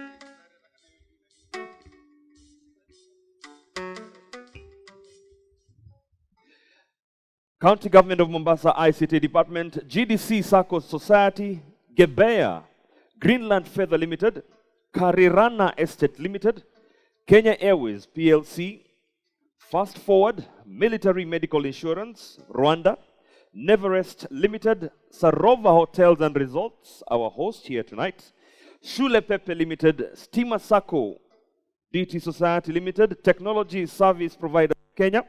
County Government of Mombasa, ICT Department, GDC Sacco Society, Gebea, Greenland Feather Limited, Karirana Estate Limited, Kenya Airways PLC, Fast Forward, Military Medical Insurance, Rwanda, Neverest Limited, Sarova Hotels and Resorts, our host here tonight, Shule Pepe Limited, Stima Sacco, DT Society Limited, Technology Service Provider Kenya,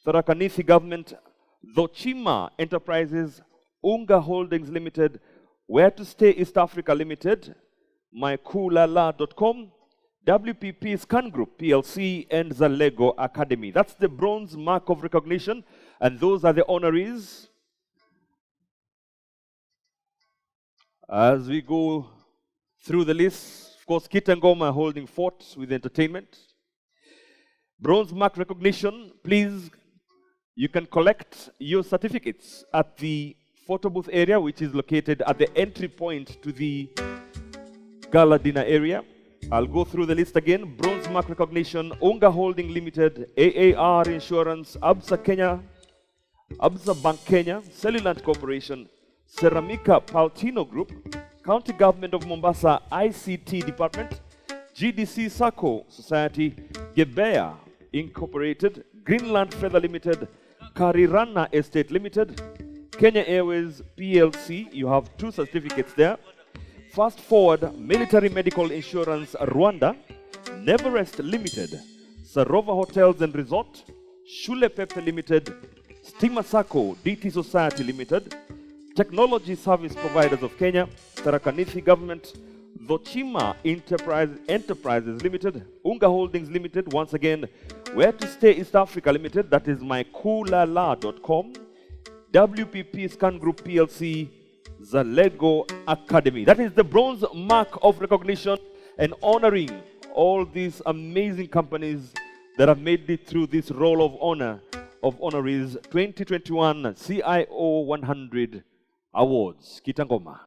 Tharaka Nithi Government, Dhochima Enterprises, Unga Holdings Limited, Where to Stay East Africa Limited, mycoolala.com, WPP Scan Group PLC, and Zalego Academy. That's the bronze mark of recognition, and those are the honorees. As we go through the list, of course, Kitangoma holding fort with entertainment. Bronze mark recognition, please. You can collect your certificates at the photo booth area, which is located at the entry point to the Gala Dinner area. I'll go through the list again. Bronze mark recognition, Unga Holding Limited, AAR Insurance, Absa Kenya, Absa Bank Kenya, Cellulant Corporation, Ceramica Paltino Group, County Government of Mombasa, ICT Department, GDC Sacco Society, Gebea Incorporated, Greenland Feather Limited, Karirana Estate Limited, Kenya Airways PLC, you have 2 certificates there. Fast Forward, Military Medical Insurance Rwanda, Neverest Limited, Sarova Hotels and Resort, Shule Pepe Limited, Stima Sacco DT Society Limited, Technology Service Providers of Kenya, Tharaka Nithi Government, Dhochima Enterprises Limited, Unga Holdings Limited, once again, Where to Stay East Africa Limited, that is mycoolala.com, WPP Scan Group PLC, Zalego Academy. That is the bronze mark of recognition and honoring all these amazing companies that have made it through this Roll of Honor of Honorees 2021 CIO100 Awards. Kitangoma.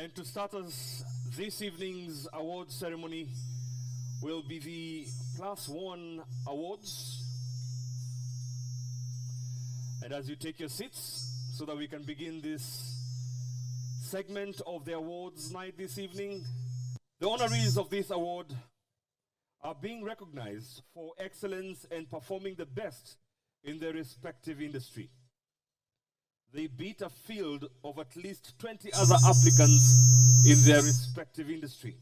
And to start us, this evening's award ceremony will be the Plus One Awards. And as you take your seats, so that we can begin this segment of the awards night this evening, the honorees of this award are being recognized for excellence and performing the best in their respective industry. They beat a field of at least 20 other applicants in their respective industry.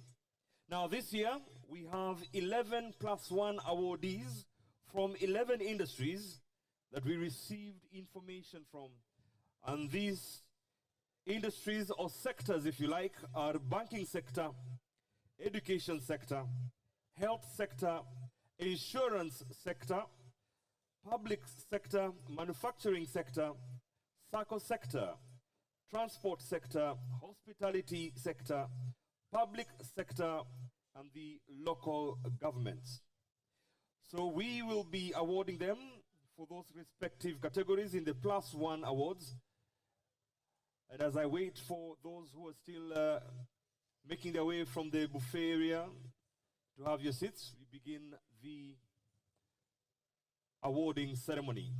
Now this year, we have 11 plus one awardees from 11 industries that we received information from. And these industries or sectors, if you like, are banking sector, education sector, health sector, insurance sector, public sector, manufacturing sector, SACCO sector, transport sector, hospitality sector, public sector, and the local governments. So we will be awarding them for those respective categories in the Plus One Awards. And as I wait for those who are still making their way from the buffet area to have your seats, we begin the awarding ceremony.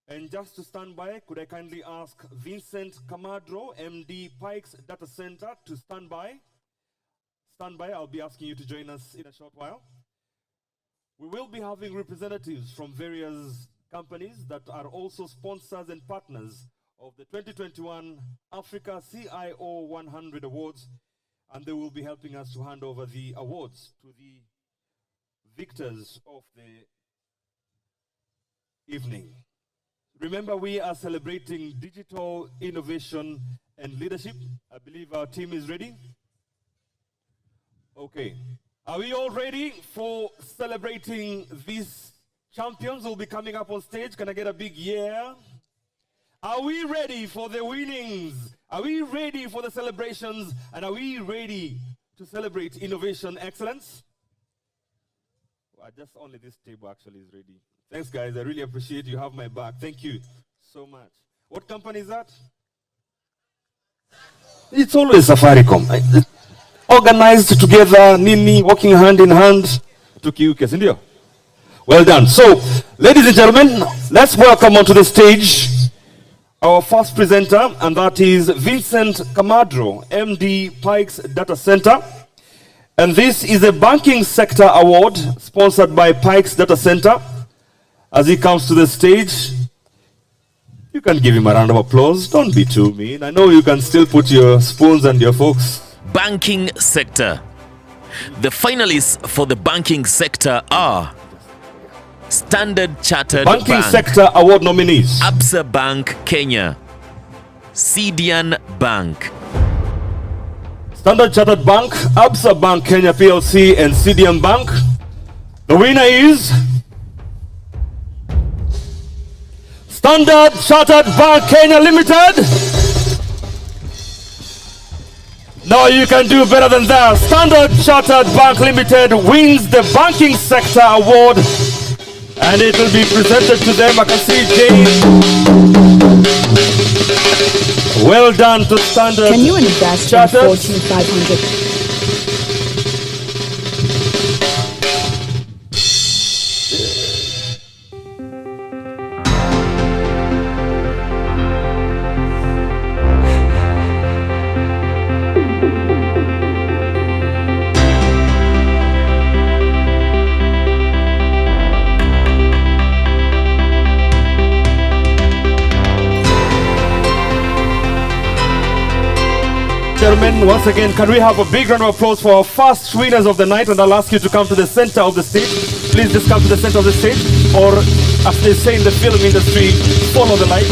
And just to stand by, could I kindly ask Vincent Camadro, MD Pikes Data Center, to stand by? Stand by, I'll be asking you to join us in a short while. We will be having representatives from various companies that are also sponsors and partners of the 2021 Africa CIO100 Awards, and they will be helping us to hand over the awards to the victors of the evening. Remember, we are celebrating digital innovation and leadership. I believe our team is ready. Okay. Are we all ready for celebrating these champions who will be coming up on stage? Can I get a big yeah? Are we ready for the winnings? Are we ready for the celebrations? And are we ready to celebrate innovation excellence? Well, just only this table actually is ready. Thanks, guys. I really appreciate you have my back. Thank you so much. What company is that? It's always Safaricom. Organized together, Nini, working hand in hand. Tukiuke, sindio? Well done. So, ladies and gentlemen, let's welcome onto the stage our first presenter, and that is Vincent Camadro, MD Pikes Data Center. And this is a banking sector award sponsored by Pikes Data Center. As he comes to the stage, you can give him a round of applause. Don't be too mean. I know you can still put your spoons and your forks. Banking sector. The finalists for the banking sector are Standard Chartered Banking Bank, Sector Award nominees: Absa Bank Kenya, Sidian Bank. Standard Chartered Bank, Absa Bank Kenya PLC, and CDM Bank. The winner is Standard Chartered Bank Kenya Limited. No, you can do better than that. Standard Chartered Bank Limited wins the Banking Sector Award, and it will be presented to them. I can see Jane. Well done to Standard Can you invest in Chartered. Fortune 500? Gentlemen, once again, can we have a big round of applause for our first winners of the night? And I'll ask you to come to the center of the stage. Please just come to the center of the stage, or as they say in the film industry, follow the light.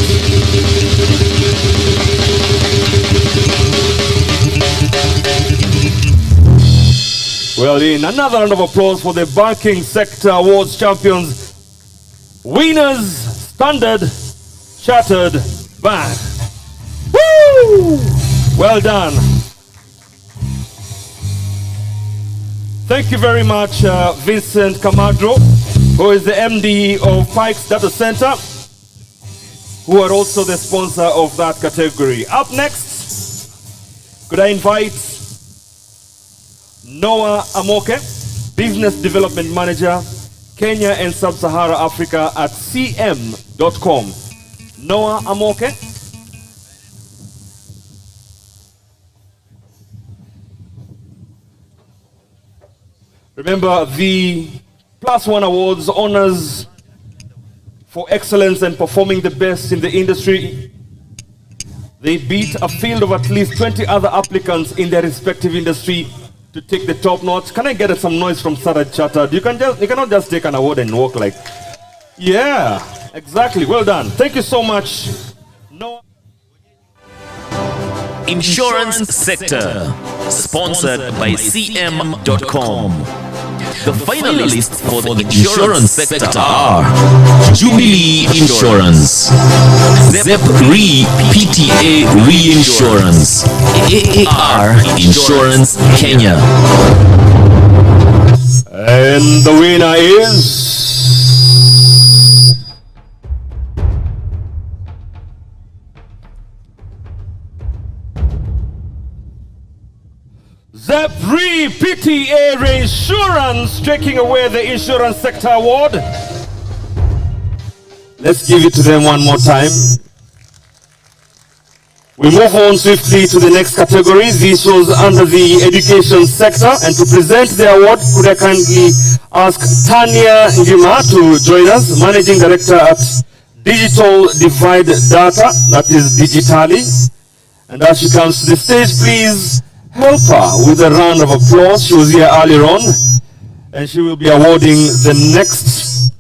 Well, in another round of applause for the Banking Sector Awards champions, winners, Standard Chartered Bank. Woo! Well done. Thank you very much, Vincent Camadro, who is the MD of Pikes Data Center, who are also the sponsor of that category. Up next, Could I invite Noah Amoke, Business Development Manager, Kenya and Sub-Sahara Africa at cm.com. Noah Amoke. Remember, the +1 Awards honors for excellence and performing the best in the industry. They beat a field of at least 20 other applicants in their respective industry to take the top notch. Can I get some noise from Standard Chartered? You cannot just take an award and walk like, yeah, exactly. Well done. Thank you so much. No. Insurance sector, sponsored by cm.com. The finalists for the insurance sector are Jubilee Insurance, ZEP Re PTA Reinsurance, AAR Insurance Kenya. And the winner is ZEP Re PTA Reinsurance, taking away the Insurance Sector Award. Let's give it to them one more time. We move on swiftly to the next category. This was under the education sector. And to present the award, could I kindly ask Tanya Ngima to join us, Managing Director at Digital Divide Data, that is Digitally. And as she comes to the stage, please help her with a round of applause. She was here earlier on, and she will be awarding the next.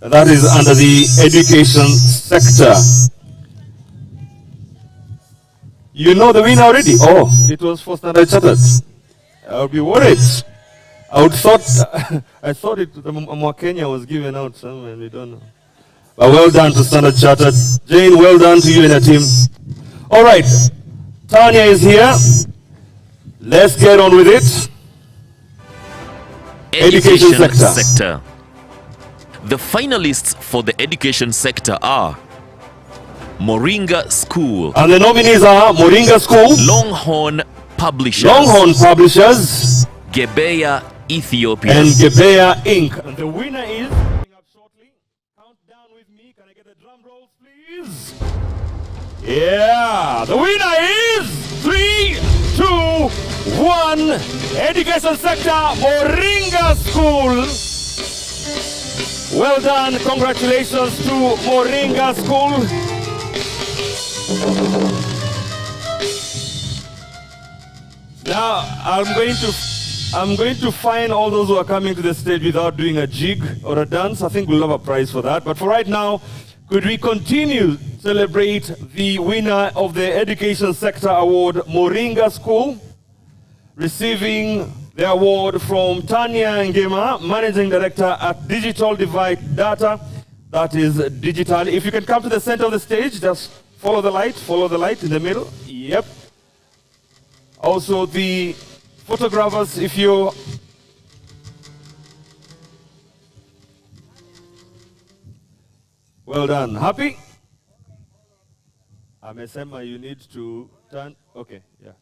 That is under the education sector. You know the winner already? Oh, it was for Standard Chartered. I would be worried. I thought it the Kenya was given out somewhere. We don't know. But well done to Standard Chartered. Jane, well done to you and your team. All right, Tanya is here. Let's get on with it. Education sector. The finalists for the education sector are Moringa School, And the nominees are Moringa School, Longhorn Publishers, Gebeya Ethiopia, and Gebeya Inc. And the winner is coming up shortly. Count down with me. Can I get the drum rolls, please? Yeah, the winner is 3, 2, 1. Education sector, Moringa School. Well done. Congratulations to Moringa School. Now I'm going to find all those who are coming to the stage without doing a jig or a dance. I think we'll have a prize for that. But for right now, could we continue to celebrate the winner of the Education Sector Award, Moringa School, receiving the award from Tanya Ngema, Managing Director at Digital Divide Data, that is Digital. If you can come to the center of the stage, just follow the light in the middle. Yep. Also the photographers, if you well done. Happy? Amesema, you need to turn. Okay, yeah.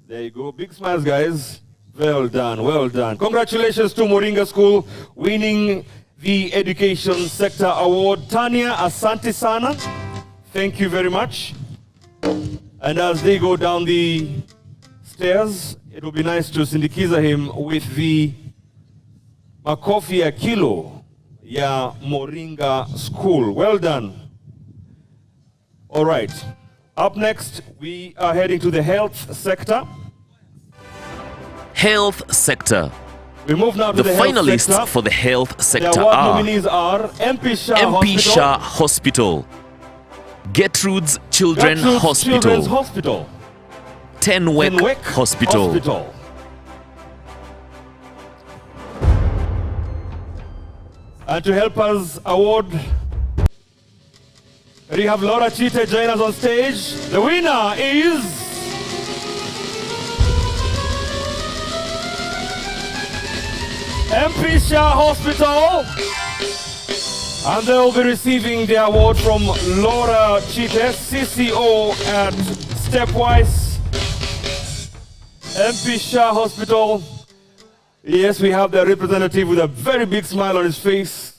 There you go. Big smiles, guys. Well done, well done. Congratulations to Moringa School winning the Education Sector Award. Tanya, asante sana. Thank you very much. And as they go down the stairs, it will be nice to sindikiza him with the makofi ya kilo ya Moringa School. Well done. All right. Up next, we are heading to the health sector. Health sector. We move now to The the health finalists sector. for the health The sector award are nominees are MP Shah MP Hospital, Shah Hospital, Gertrude's Children's Gertrude's Hospital, Children's Hospital, Tenwek Tenwek Hospital, And to help us award, we have Laura Chite join us on stage. The winner is MP Shah Hospital. And they'll be receiving the award from Laura Chites, CCO at Stepwise, MP Shah Hospital. Yes, we have the representative with a very big smile on his face.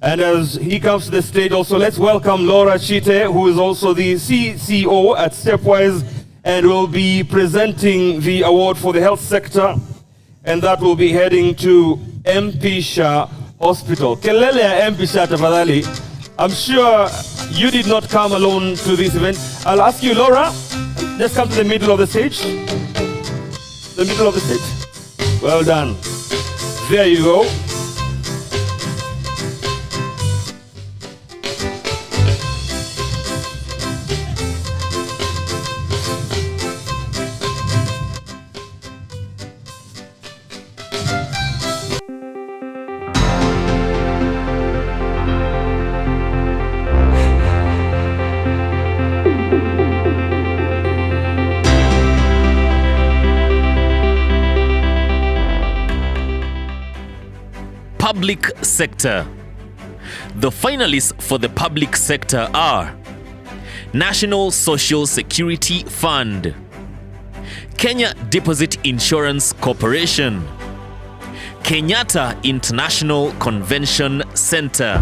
And as he comes to the stage also, let's welcome Laura Chite, who is also the CCO at Stepwise and will be presenting the award for the health sector. And that will be heading to MP Shah Hospital. Kelele ya MP Shah tafadhali. I'm sure you did not come alone to this event. I'll ask you, Laura, just come to the middle of the stage. The middle of the stage. Well done. There you go. Public sector. The finalists for the public sector are National Social Security Fund, Kenya Deposit Insurance Corporation, Kenyatta International Convention Center.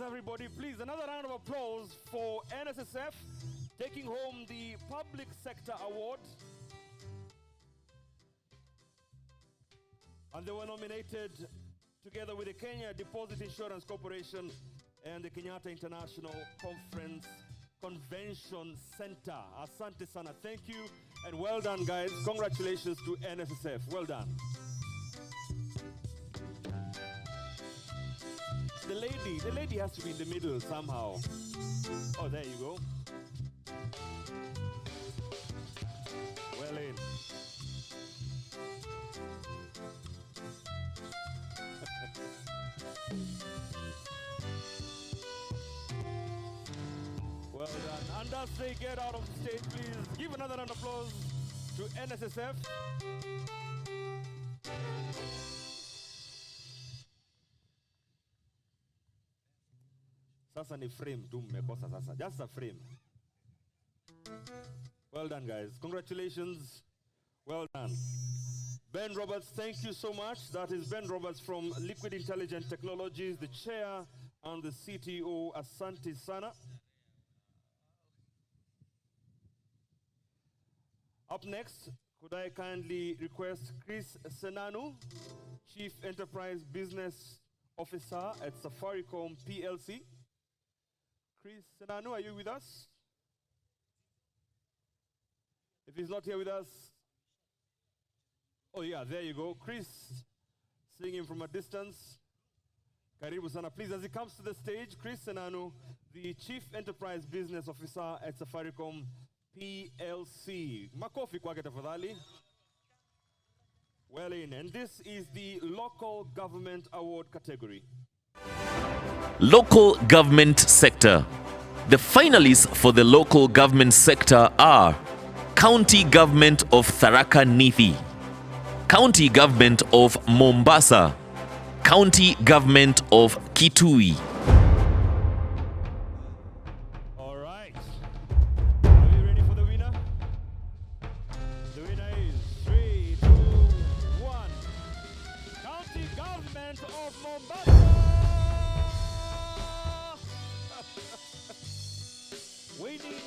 Everybody, please, another round of applause for NSSF taking home the Public Sector Award. And they were nominated together with the Kenya Deposit Insurance Corporation and the Kenyatta International Convention Center. Asante sana. Thank you and well done, guys. Congratulations to NSSF. Well done. The lady has to be in the middle somehow. Oh, there you go. Well in. Well done. And as they get out of the stage, please give another round of applause to NSSF. Sasa ni frame tu mmekosa sasa. Just a frame. Well done, guys. Congratulations. Well done. Ben Roberts, thank you so much. That is Ben Roberts from Liquid Intelligent Technologies, the chair and the CTO. Asante sana. Up next, could I kindly request Chris Senanu, Chief Enterprise Business Officer at Safaricom PLC. Chris Senanu, are you with us? If he's not here with us, oh yeah, there you go. Chris, seeing him from a distance. Karibu sana. Please, as he comes to the stage, Chris Senanu, the Chief Enterprise Business Officer at Safaricom PLC. Makofi kwake tafadhali. Well in, and this is the Local Government Award category. Local Government Sector. The finalists for the Local Government Sector are County Government of Tharaka Nithi, County Government of Mombasa, County Government of Kitui. All right. Are you ready for the winner? The winner is 3, 2, 1. County Government of Mombasa. Winning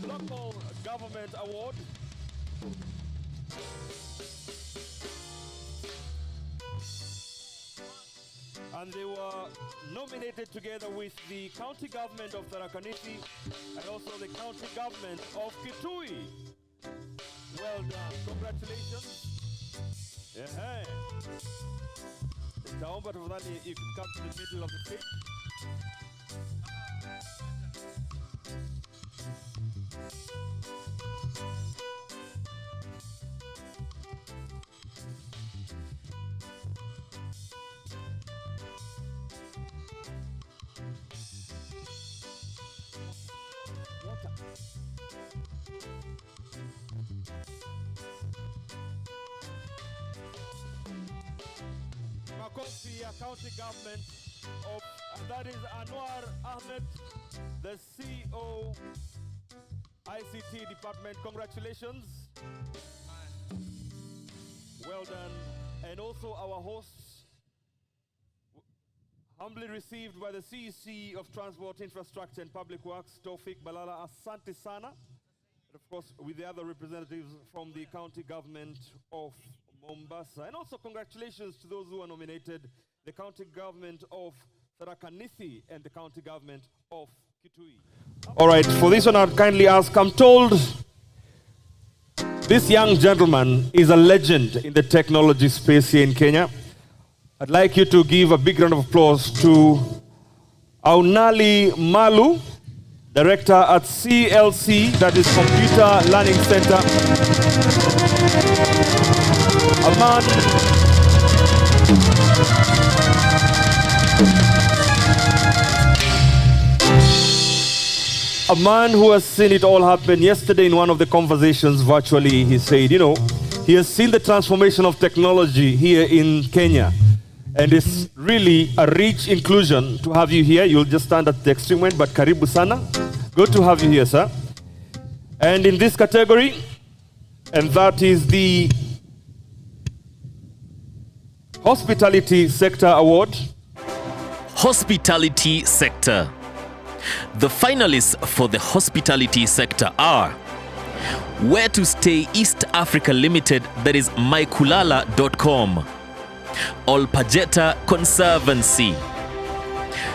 the Local Government Award. And they were nominated together with the County Government of Tharaka Nithi and also the County Government of Kitui. Well done. Congratulations. Yeah. Taomba tafadhali you can come to the middle of the stage. Makofi ya County Government of, and that is Anwar Ahmed, the CEO, ICT Department. Congratulations. Well done. And also our hosts, humbly received by the CEC of Transport, Infrastructure and Public Works, Taufik Balala, Asante Sana. And of course, with the other representatives from the County Government of Mombasa. And also congratulations to those who are nominated, the County Government of Tharaka Nithi and the County Government of Kitui. All right, for this one, I'd kindly ask, I'm told this young gentleman is a legend in the technology space here in Kenya. I'd like you to give a big round of applause to Aunali Malu, Director at CLC, that is Computer Learning Center. A man who has seen it all happen. Yesterday in one of the conversations virtually, he said, you know, he has seen the transformation of technology here in Kenya. And it's really a rich inclusion to have you here. You'll just stand at the extreme end, but karibu sana. Good to have you here, sir. And in this category, and that is the Hospitality Sector Award. Hospitality Sector. The finalists for the hospitality sector are Where to Stay East Africa Limited, that is mykulala.com, Olpajeta Conservancy,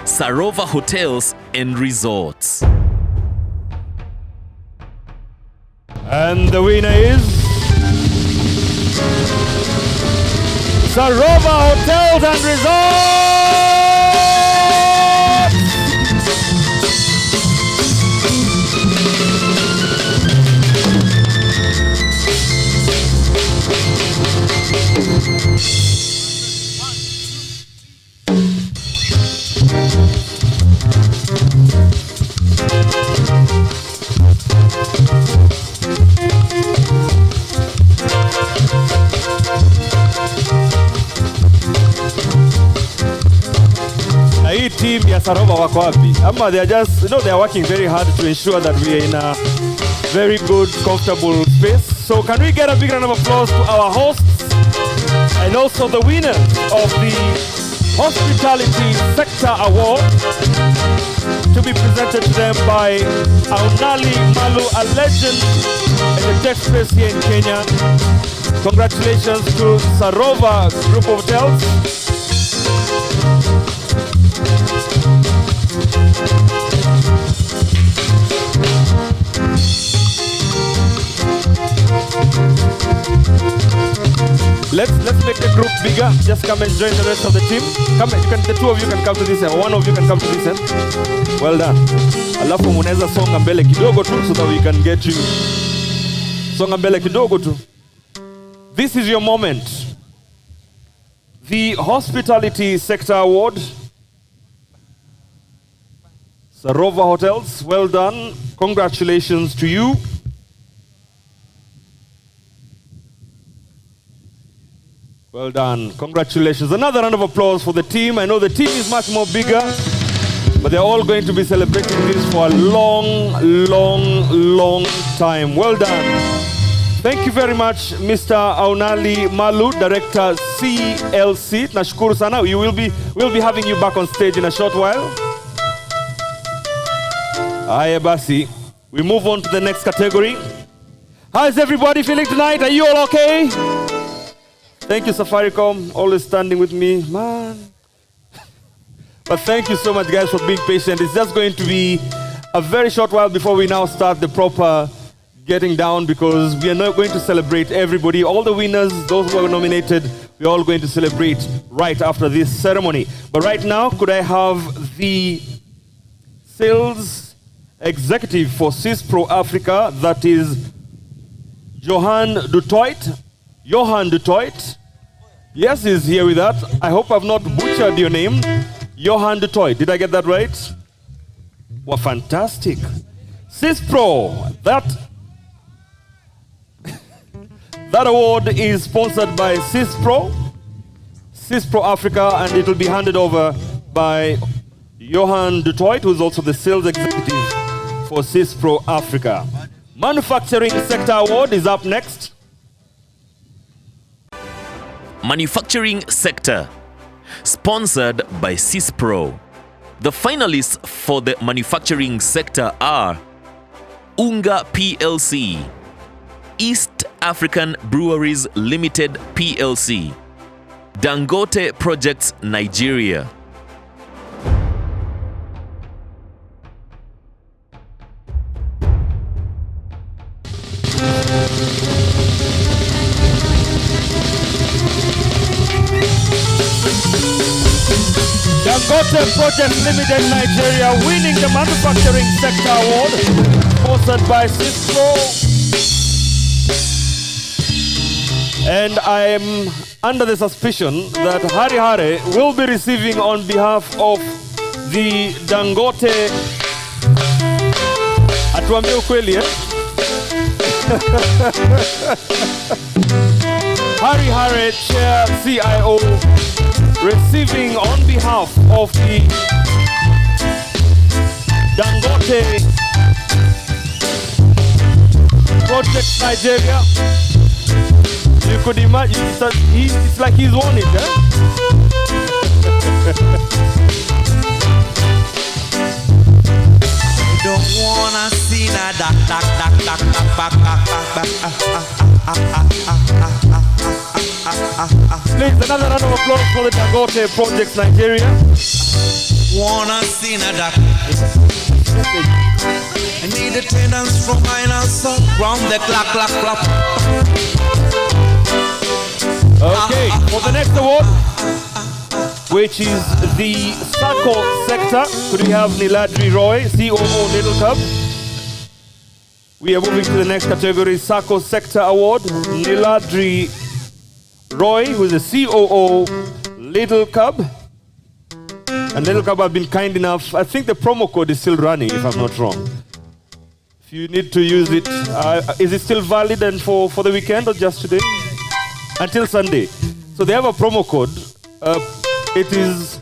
Sarova Hotels and Resorts. And the winner is Sarova Hotels and Resorts! Hii team ya Sarova wako wapi? Ama they are just, you know, they are working very hard to ensure that we are in a very good, comfortable space. So can we get a big round of applause to our hosts and also the winners of the Hospitality Sector Award, to be presented to them by Aunali Malu, a legend in the tech space here in Kenya. Congratulations to Sarova Group of Hotels. Let's make the group bigger. Just come and join the rest of the team. Come, the two of you can come to this end. One of you can come to this end. Well done. Alafu munaweza songa mbele kidogo tu so that we can get you. Songa mbele kidogo tu. This is your moment. The Hospitality Sector Award. Sarova Hotels, well done. Congratulations to you. Well done. Congratulations. Another round of applause for the team. I know the team is much more bigger, but they're all going to be celebrating this for a long, long, long time. Well done. Thank you very much, Mr. Aunali Malu, Director CLC. Nashukuru sana. We'll be having you back on stage in a short while. Aye, basi. We move on to the next category. How is everybody feeling tonight? Are you all okay? Thank you, Safaricom, always standing with me. Man. But thank you so much, guys, for being patient. It's just going to be a very short while before we now start the proper getting down, because we are not going to celebrate everybody. All the winners, those who are nominated, we're all going to celebrate right after this ceremony. But right now, could I have the sales executive for CISPRO Africa, that is Johan Dutoit. Johan Dutoit. Yes, he's here with us. I hope I've not butchered your name. Johan Dutoit. Did I get that right? Well, fantastic. CISPRO. That award is sponsored by CISPRO Africa, and it will be handed over by Johan Dutoit, who is also the sales executive for CISPRO Africa. Manufacturing Sector Award is up next. Manufacturing Sector, sponsored by CISPRO. The finalists for the Manufacturing Sector are Unga PLC, East African Breweries Limited PLC, Dangote Projects Nigeria. Dangote Projects Limited Nigeria winning the Manufacturing Sector Award, sponsored by CISPRO. And I am under the suspicion that Hari Hare will be receiving on behalf of the Dangote. Atuambie ukweli, eh? Hari Hare, Chair CIO, receiving on behalf of the Dangote Project Nigeria. You could imagine, it's like he's won it, eh? Don't wanna see that Please, another round of applause for the Dangote Projects Nigeria. Wanna see that. I need attendance from minus round the clock. Okay, for the next award, which is the SACCO sector, could we have Niladri Roy, COO Little Cub? We are moving to the next category, SACCO sector award. Niladri Roy, who is the COO Little Cub. And Little Cub have been kind enough. I think the promo code is still running, if I'm not wrong. If you need to use it, is it still valid and for the weekend or just today? Until Sunday. So they have a promo code. It is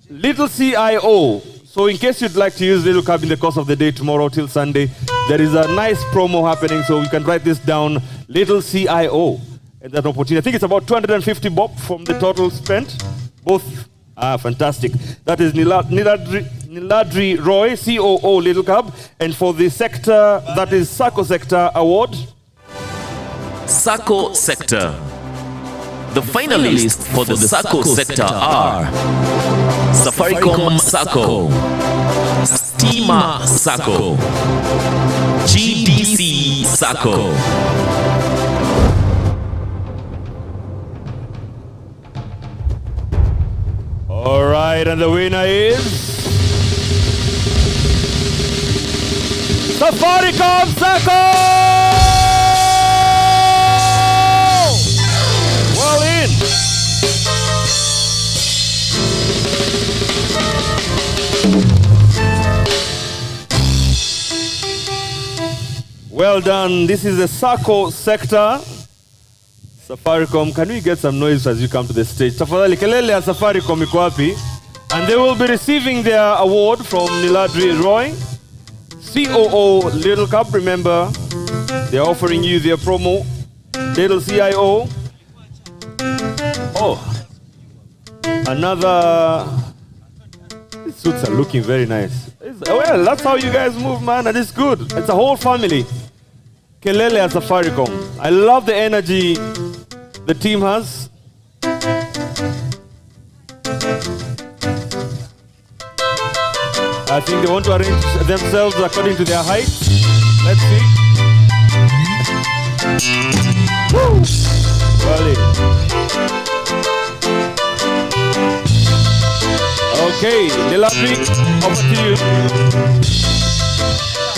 Little CIO. So in case you'd like to use Little Cub in the course of the day, tomorrow till Sunday, there is a nice promo happening. So you can write this down, Little CIO. And that opportunity. I think it's about 250 bob from the total spent. Both. Fantastic. That is Niladri Roy, COO Little Cub. And for the sector, that is SACCO sector award. SACCO sector. The finalists for the SACCO sector are Safaricom SACCO, Stima SACCO, GDC SACCO. All right, and the winner is Safaricom SACCO! Well in. Well done. This is the SACCO sector. Safaricom, can we get some noise as you come to the stage? Tafadhali kelele ya Safaricom iko wapi? And they will be receiving their award from Niladri Roy, COO Little Cup. Remember, they're offering you their promo. Little CIO. Oh, another. These suits are looking very nice. Well, that's how you guys move, man, and it's good. It's a whole family. Kelele at Safaricom. I love the energy the team has. I think they want to arrange themselves according to their height. Let's see. Woo! Well, okay, Niladri, over to you.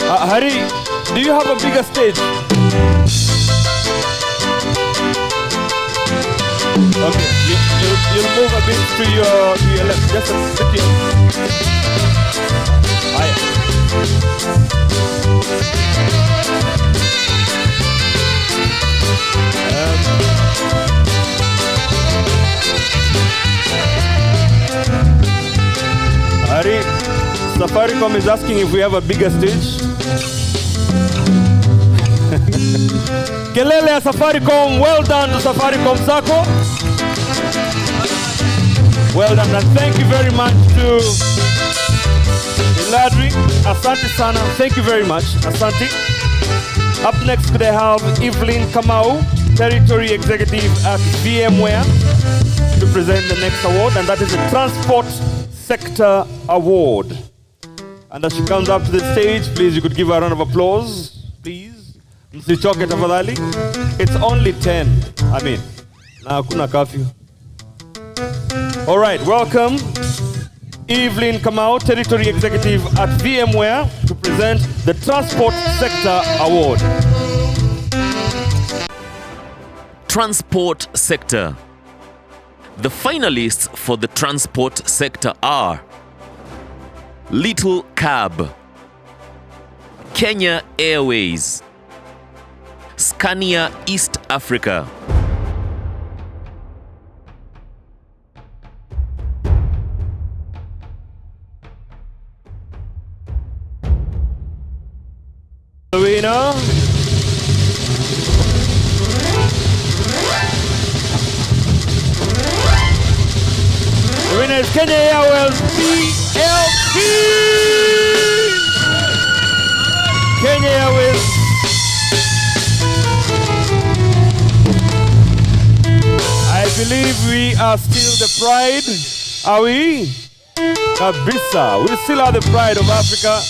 Hari, do you have a bigger stage? Okay, you'll move a bit to your left, just a bit here. Hari, Safaricom is asking if we have a bigger stage. Kelele ya Safaricom, well done to Safaricom Sacco. Well done, and thank you very much to Niladri. Asante sana, thank you very much, Asante. Up next, could I have Evelyn Kamau, Territory Executive at VMware, to present the next award, and that is the Transport Sector Award. And as she comes up to the stage, please, you could give her a round of applause, please. Msichoke tafadhali. It's only 10. I mean, na hakuna curfew. All right, welcome Evelyn Kamau, Territory Executive at VMware, to present the Transport Sector Award. Transport Sector. The finalists for the transport sector are Little Cab, Kenya Airways, Scania East Africa, The winner, is Kenya Airways PLC. Kenya Airways. I believe we are still the pride. Are we? Kabisa. We still are the pride of Africa.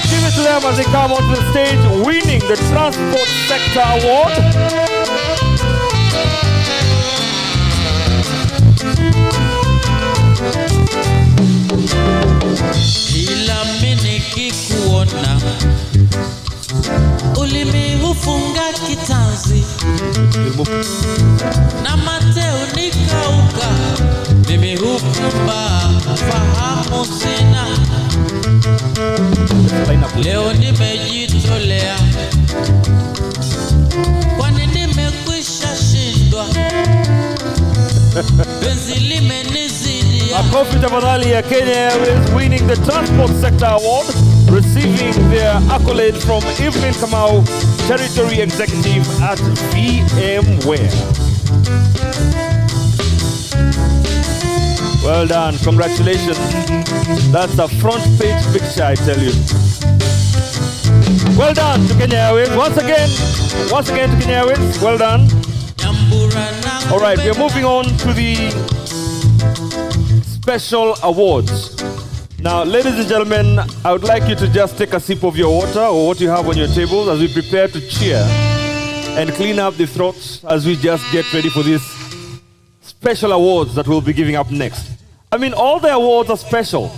Give it to them as they come onto the stage, winning the Transport Sector Award. Ila miniki kuona ulimi hufunga kitanzi na mate unikauka, mimi hupumba fahamu sina. Leo nimejitolea, kwani nimekwisha shindwa, penzi limenizidi. Makofi tafadhali ya Kenya Airways winning the Transport Sector Award, receiving their accolade from Evelyn Kamau, Territory Executive at VMware. Well done, congratulations. That's a front page picture, I tell you. Well done to Kenya Airways. Once again to Kenya Airways, well done. All right, we're moving on to the special awards. Now, ladies and gentlemen, I would like you to just take a sip of your water or what you have on your table as we prepare to cheer and clean up the throats as we just get ready for these special awards that we'll be giving up next. I mean, all the awards are special.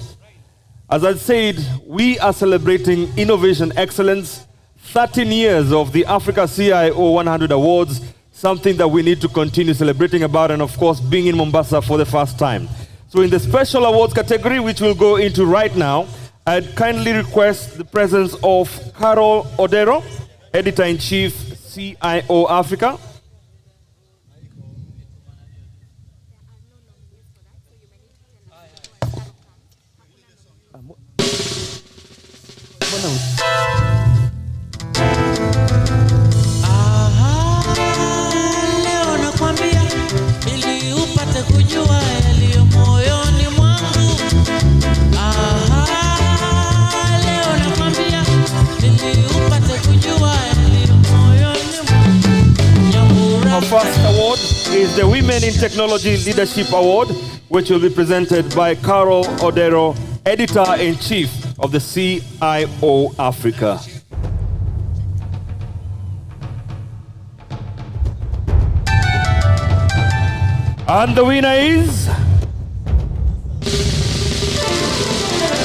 As I said, we are celebrating innovation excellence, 13 years of the Africa CIO100 Awards, something that we need to continue celebrating about, and of course, being in Mombasa for the first time. So in the special awards category, which we'll go into right now, I'd kindly request the presence of Carol Odero, Editor-in-Chief, CIO Africa. is the Women in Technology Leadership Award, which will be presented by Carol Odero, Editor-in-Chief of the CIO Africa. And the winner is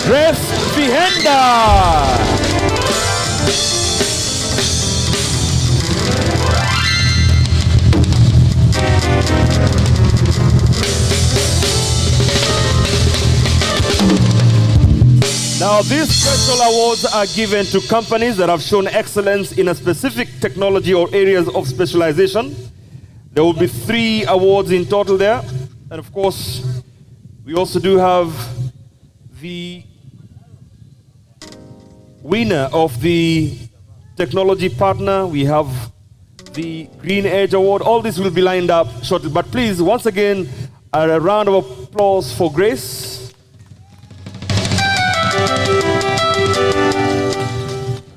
Grace Vihenda. Now, these special awards are given to companies that have shown excellence in a specific technology or areas of specialization. There will be 3 awards in total there. And of course, we also do have the winner of the technology partner. We have the Green Edge Award. All this will be lined up shortly. But please, once again, a round of applause for Grace.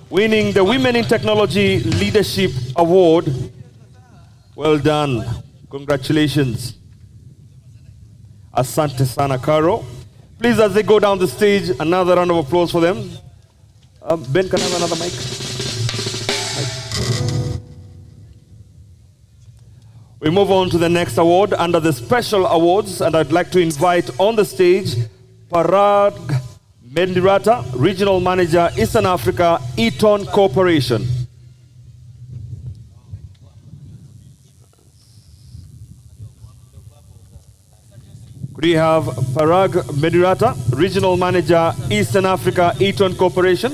Winning the Women in Technology Leadership Award. Well done. Congratulations. Asante sana, Caro. Please, as they go down the stage, another round of applause for them. Ben, can I have another mic? We move on to the next award under the special awards, and I'd like to invite on the stage Parag Mendirata, Regional Manager, Eastern Africa, Eaton Corporation. Could we have Parag Mendirata, Regional Manager, Eastern Africa, Eaton Corporation?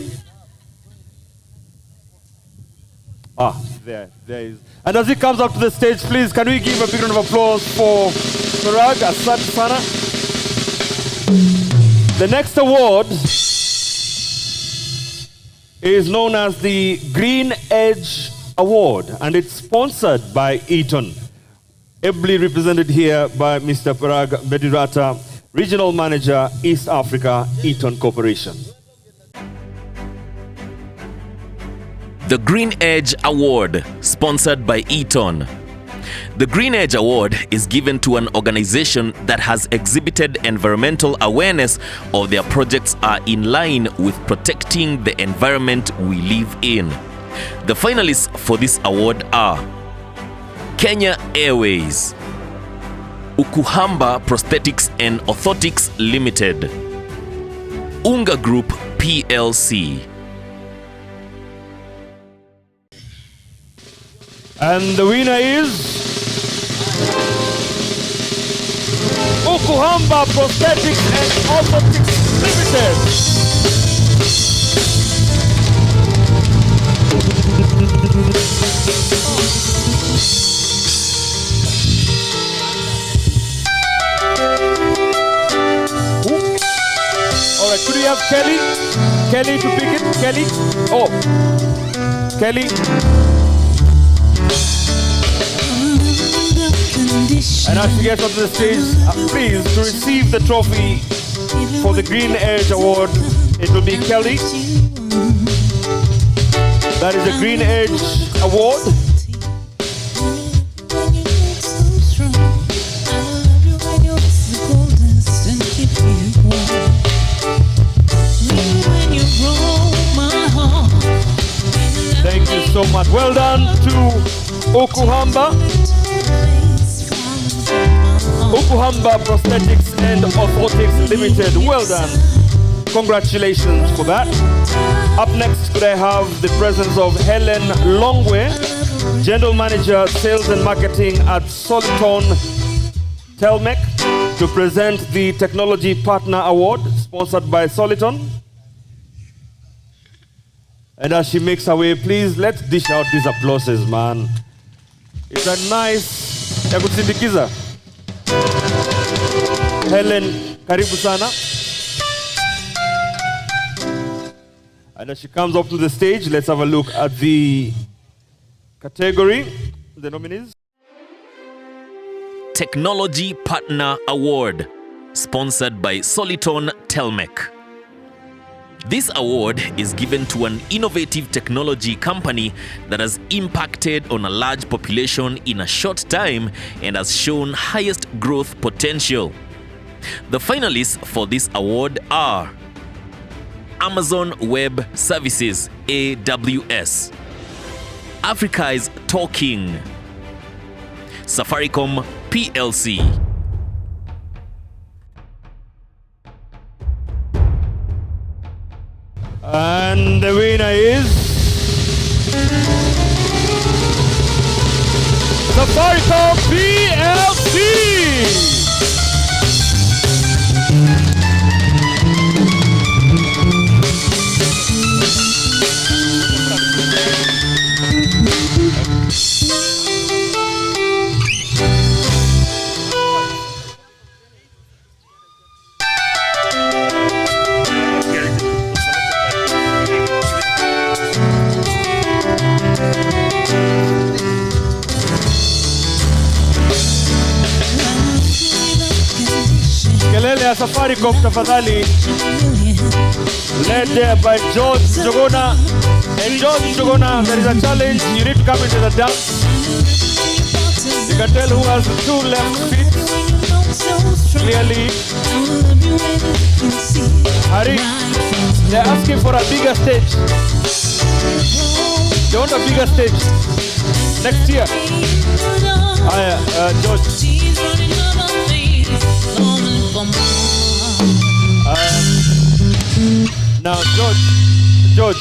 There is. And as he comes up to the stage, please, can we give a big round of applause for Parag? Asante sana. The next award is known as the Green Edge Award, and it's sponsored by Eaton, ably represented here by Mr. Parag Mendirata, Regional Manager, East Africa, Eaton Corporation. The Green Edge Award, sponsored by Eaton. The Green Edge Award is given to an organization that has exhibited environmental awareness or their projects are in line with protecting the environment we live in. The finalists for this award are Kenya Airways, Ukuhamba Prosthetics and Orthotics Limited, Unga Group PLC. And the winner is Ukuhamba Prosthetics and Orthotics Limited. All right, could we have Kelly? Kelly to pick it? Kelly? Oh, Kelly. And as she gets up to the stage, please, to receive the trophy for the Green Edge Award, it will be Kelly. That is the Green Edge Award. Thank you so much. Well done to Ukuhamba. Ukuhamba Prosthetics and Orthotics Limited. Well done. Congratulations for that. Up next, could I have the presence of Helen Longwe, General Manager, Sales and Marketing at Soliton Telmec, to present the Technology Partner Award, sponsored by Soliton. And as she makes her way, please, let's dish out these applauses, man. It's a nice, ya kusindikiza. Helen, karibu sana. And as she comes up to the stage, let's have a look at the category, the nominees. Technology Partner Award, sponsored by Soliton Telmec. This award is given to an innovative technology company that has impacted on a large population in a short time and has shown highest growth potential. The finalists for this award are Amazon Web Services, AWS, Africa is Talking, Safaricom PLC. And the winner is Safaricom PLC. Kelele ya Safaricom tafadhali, led by George Njuguna. And George Njuguna, there is a challenge. You need to come into the dance. You can tell who has the two left feet clearly. Hari, they're asking for a bigger stage. They want a bigger stage next year. George. Now, George,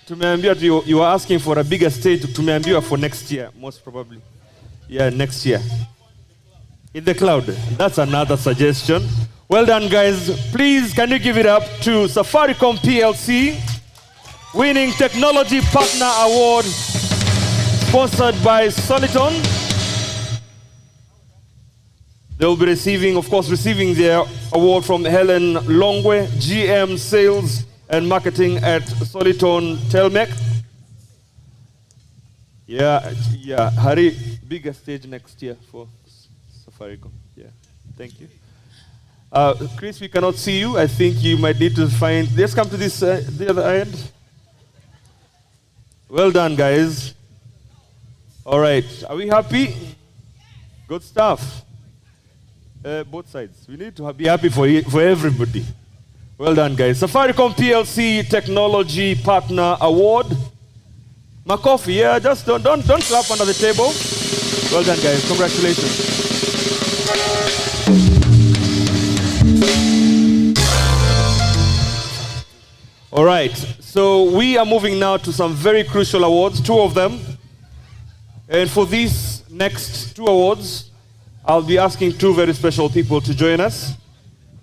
tumeambiwa you are asking for a bigger stage. Tumeambiwa for next year, most probably. Yeah, next year. In the cloud. That's another suggestion. Well done, guys. Please, can you give it up to Safaricom PLC, winning Technology Partner Award, sponsored by Soliton. They will be receiving their award from Helen Longwe, GM Sales and Marketing at Soliton Telmec. Yeah, Hari, bigger stage next year for Safaricom. Yeah, thank you. Chris, we cannot see you. I think you might need to find. Let's come to this the other end. Well done, guys. All right, are we happy? Good stuff. Both sides. We need to be happy for everybody. Well done, guys. Safaricom PLC Technology Partner Award. Makofi, yeah, just don't clap under the table. Well done, guys. Congratulations. All right, so we are moving now to some very crucial awards, two of them. And for these next two awards, I'll be asking two very special people to join us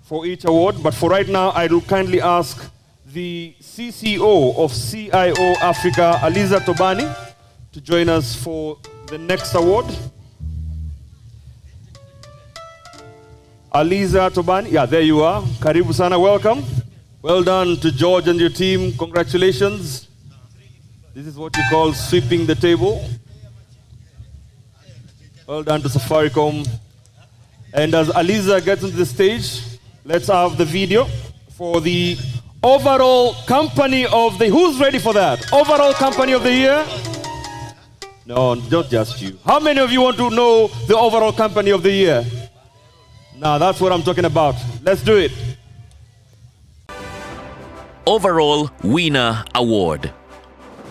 for each award. But for right now, I will kindly ask the CCO of CIO Africa, Aliza Tobani, to join us for the next award. Aliza Tobani, yeah, there you are. Karibu sana, welcome. Well done to George and your team. Congratulations. This is what you call sweeping the table. Well done to Safaricom. And as Aliza gets into the stage, let's have the video for the overall company of the... Who's ready for that? Overall company of the year? No, not just you. How many of you want to know the overall company of the year? Now, that's what I'm talking about. Let's do it. Overall Winner Award.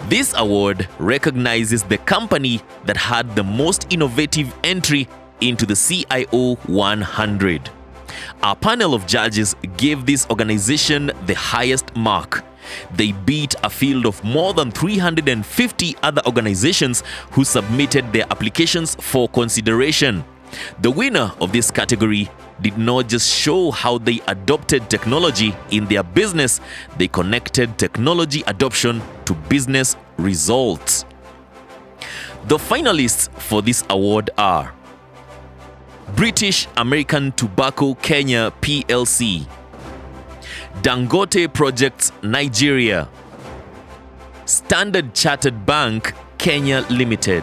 This award recognizes the company that had the most innovative entry into the CIO100. Our panel of judges gave this organization the highest mark. They beat a field of more than 350 other organizations who submitted their applications for consideration. The winner of this category did not just show how they adopted technology in their business, they connected technology adoption to business results. The finalists for this award are British American Tobacco Kenya PLC, Dangote Projects Nigeria, Standard Chartered Bank Kenya Limited.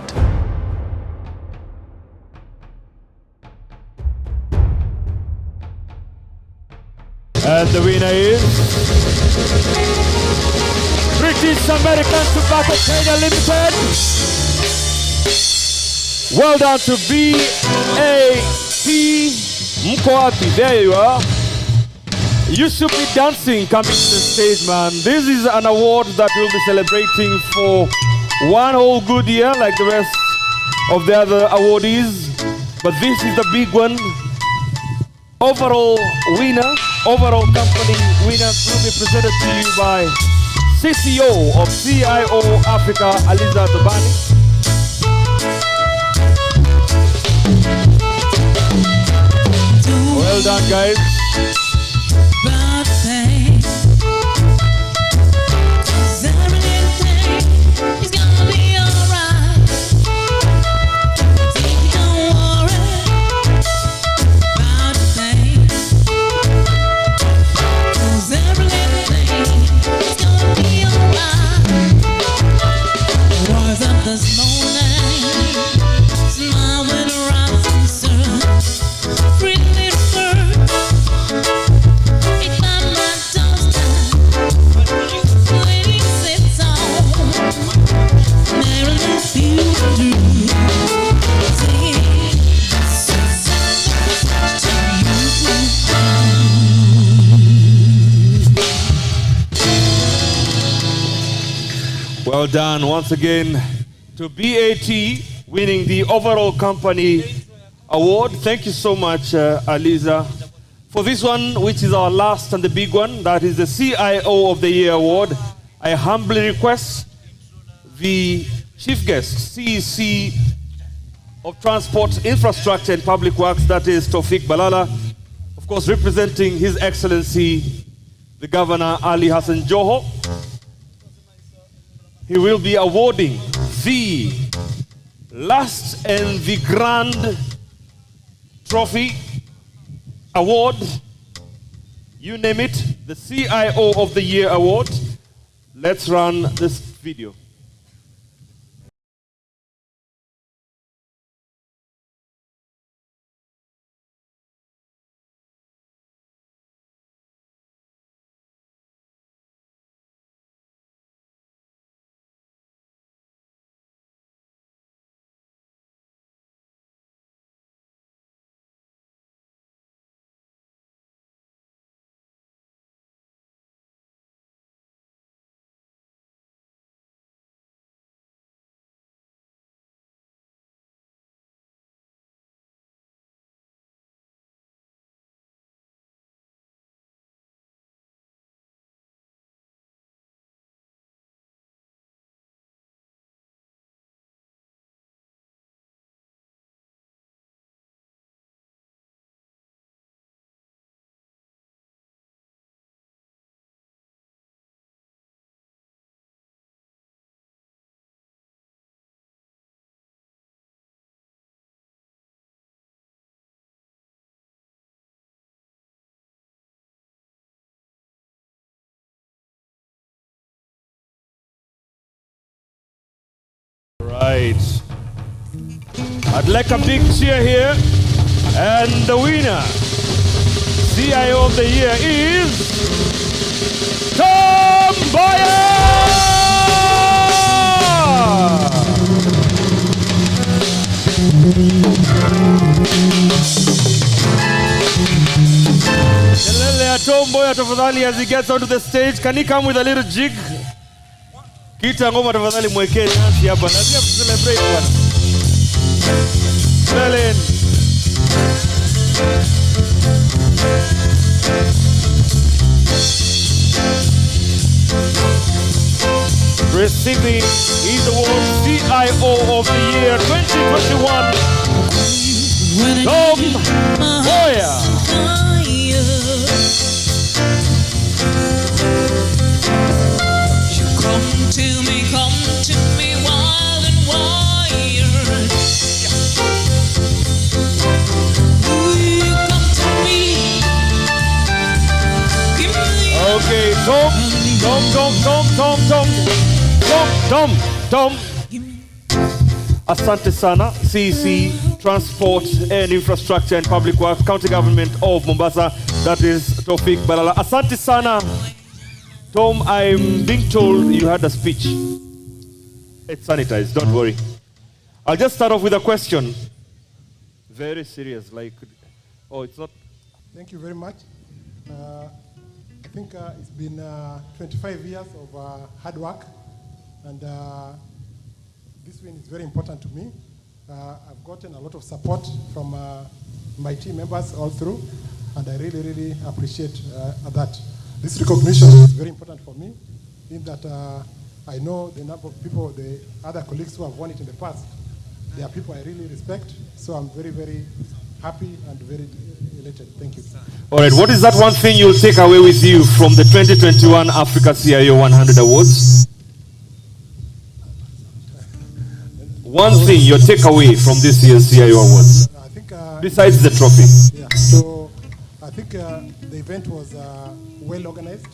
And the winner is British American Tobacco Kenya Limited. Well done to BAT Mkoapi. There you are. You should be dancing coming to the stage, man. This is an award that we'll be celebrating for one whole good year like the rest of the other awardees. But this is the big one. Overall winner, overall company winner will be presented to you by CCO of CIO Africa, Aliza Dobani. Well done, guys. Well done once again to BAT winning the overall company award. Thank you so much, Aliza. For this one, which is our last and the big one, that is the CIO of the Year award, I humbly request the chief guest, CEC of Transport, Infrastructure and Public Works, that is Taufik Balala, of course representing His Excellency the Governor Ali Hassan Joho. He will be awarding the last and the grand trophy award, you name it, the CIO of the Year award. Let's run this video. Right. I'd like a big cheer here. And the winner, CIO of the Year, is Tom Boyer! Kelele ya Tom Boyer tafadhali as he gets onto the stage. Can he come with a little jig? Kita ngoma tafadhali mwekee nasi hapa. Lazima celebrate bwana. Berlin. Receiving his award CIO of the Year 2021, Tom Boyer. Come to me, wild and wired. Will you come to me? Give me Okay, Tom. Asante sana, CEC, Transport and Infrastructure and Public Works, County Government of Mombasa, that is Taufik Balala. Asante sana. Tom, I'm being told you had a speech. It's sanitized, don't worry. I'll just start off with a question. Very serious, like, oh, it's not. Thank you very much. I think it's been 25 years of hard work, and this win is very important to me. I've gotten a lot of support from my team members all through, and I really, really appreciate that. This recognition is very important for me, in that I know the number of people, the other colleagues who have won it in the past. They are people I really respect, so I'm very, very happy and very elated. Thank you. All right, what is that one thing you'll take away with you from the 2021 Africa CIO100 Awards? One thing, your takeaway from this year's CIO Awards, I think, besides the trophy. Yeah, so I think the event was well organized.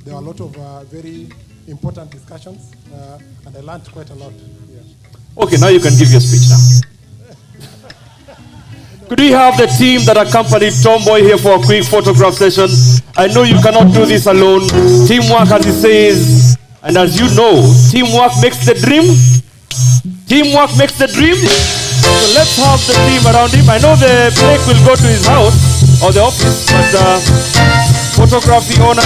There were a lot of very important discussions, and I learned quite a lot. Yeah. Okay, now you can give your speech now. Could we have the team that accompanied Tomboy here for a quick photograph session? I know you cannot do this alone. Teamwork, as he says, and as you know, teamwork makes the dream. Teamwork makes the dream. So let's have the team around him. I know the break will go to his house or the office, but photography honors.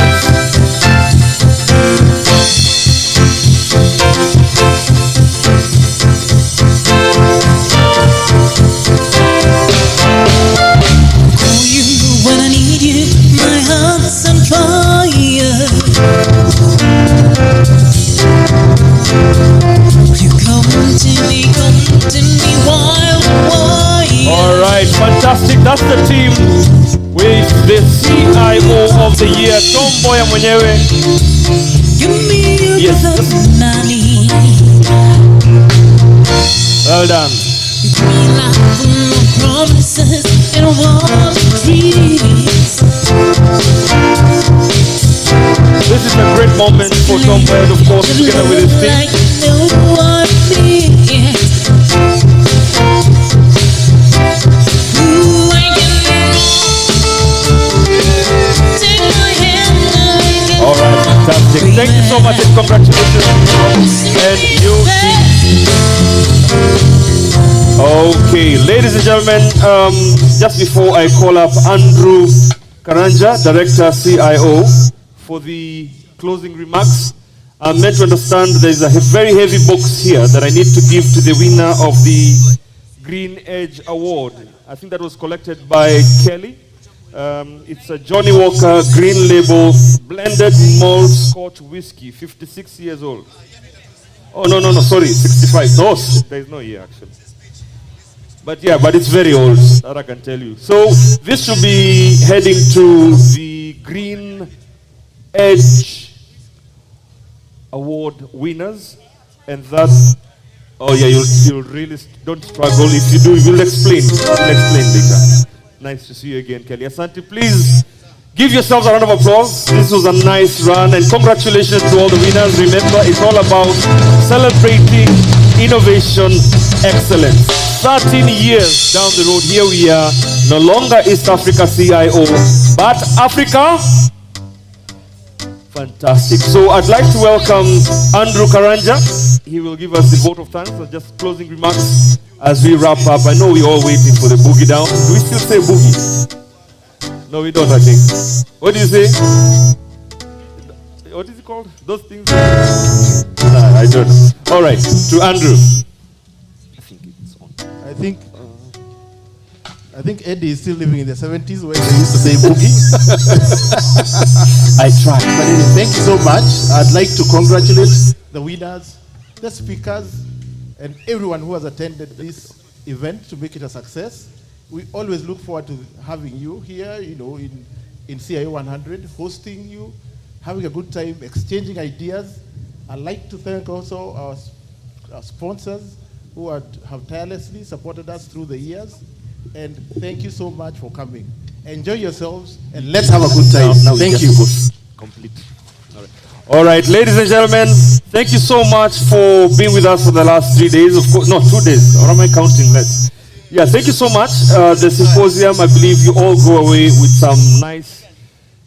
When I need you, my heart's on fire. You come to me wild wire. All right, fantastic. That's the team with the CIO of the year, Tomboy mwenyewe. Give me Yes. money. Well done. Green light full of promises and warm dreams. This is a great moment for Tomboy, and of course, together with his team. Like no one did. Ooh, I can take my hand. All right, fantastic. Thank you so much and congratulations and you team. Okay, ladies and gentlemen, just before I call up Andrew Karanja, Director CIO, for the closing remarks, I'm meant to understand there's a very heavy box here that I need to give to the winner of the Green Edge Award. I think that was collected by Kelly. It's a Johnny Walker Green Label Blended Malt Scotch Whiskey, 56 years old. Oh, no, sorry, 65. No, there is no year actually. But yeah, but it's very old, that I can tell you. So this should be heading to the Green Edge Award winners. And that's, oh yeah, you'll really, don't struggle. If you do, you'll explain. You'll explain later. Nice to see you again, Kelly. Asante, please give yourselves a round of applause. This was a nice run, and congratulations to all the winners. Remember, it's all about celebrating innovation excellence. 13 years down the road, here we are, no longer East Africa CIO, but Africa. Fantastic. So I'd like to welcome Andrew Karanja. He will give us the vote of thanks and just closing remarks as we wrap up. I know we're all waiting for the boogie down. Do we still say boogie? No, we don't, I think. What do you say? What is it called? Those things? I don't know. All right, to Andrew. I think Eddie is still living in the 70s where they used to say boogie. I tried. But anyway, thank you so much. I'd like to congratulate the winners, the speakers, and everyone who has attended this event to make it a success. We always look forward to having you here, you know, in CIO100, hosting you, having a good time, exchanging ideas. I'd like to thank also our sponsors who have tirelessly supported us through the years. And thank you so much for coming. Enjoy yourselves, and let's have a good time. Now thank you. Complete. All right, ladies and gentlemen, thank you so much for being with us for the last 3 days. Of course, no, 2 days. Or am I counting less? Yeah, thank you so much. The symposium, I believe you all go away with some nice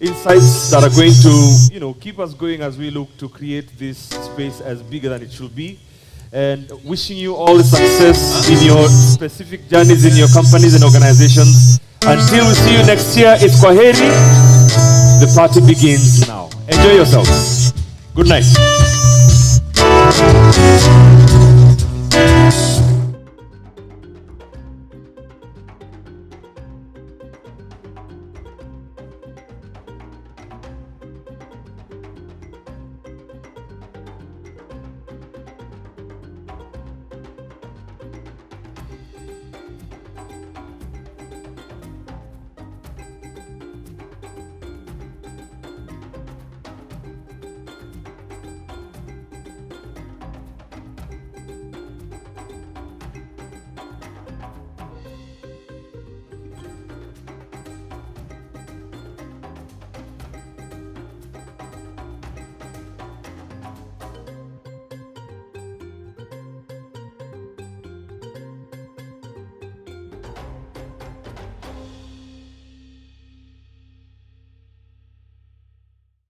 insights that are going to, keep us going as we look to create this space as bigger than it should be. And wishing you all the success in your specific journeys in your companies and organizations. Until we see you next year, it's Kwaheri. The party begins now. Enjoy yourselves. Good night.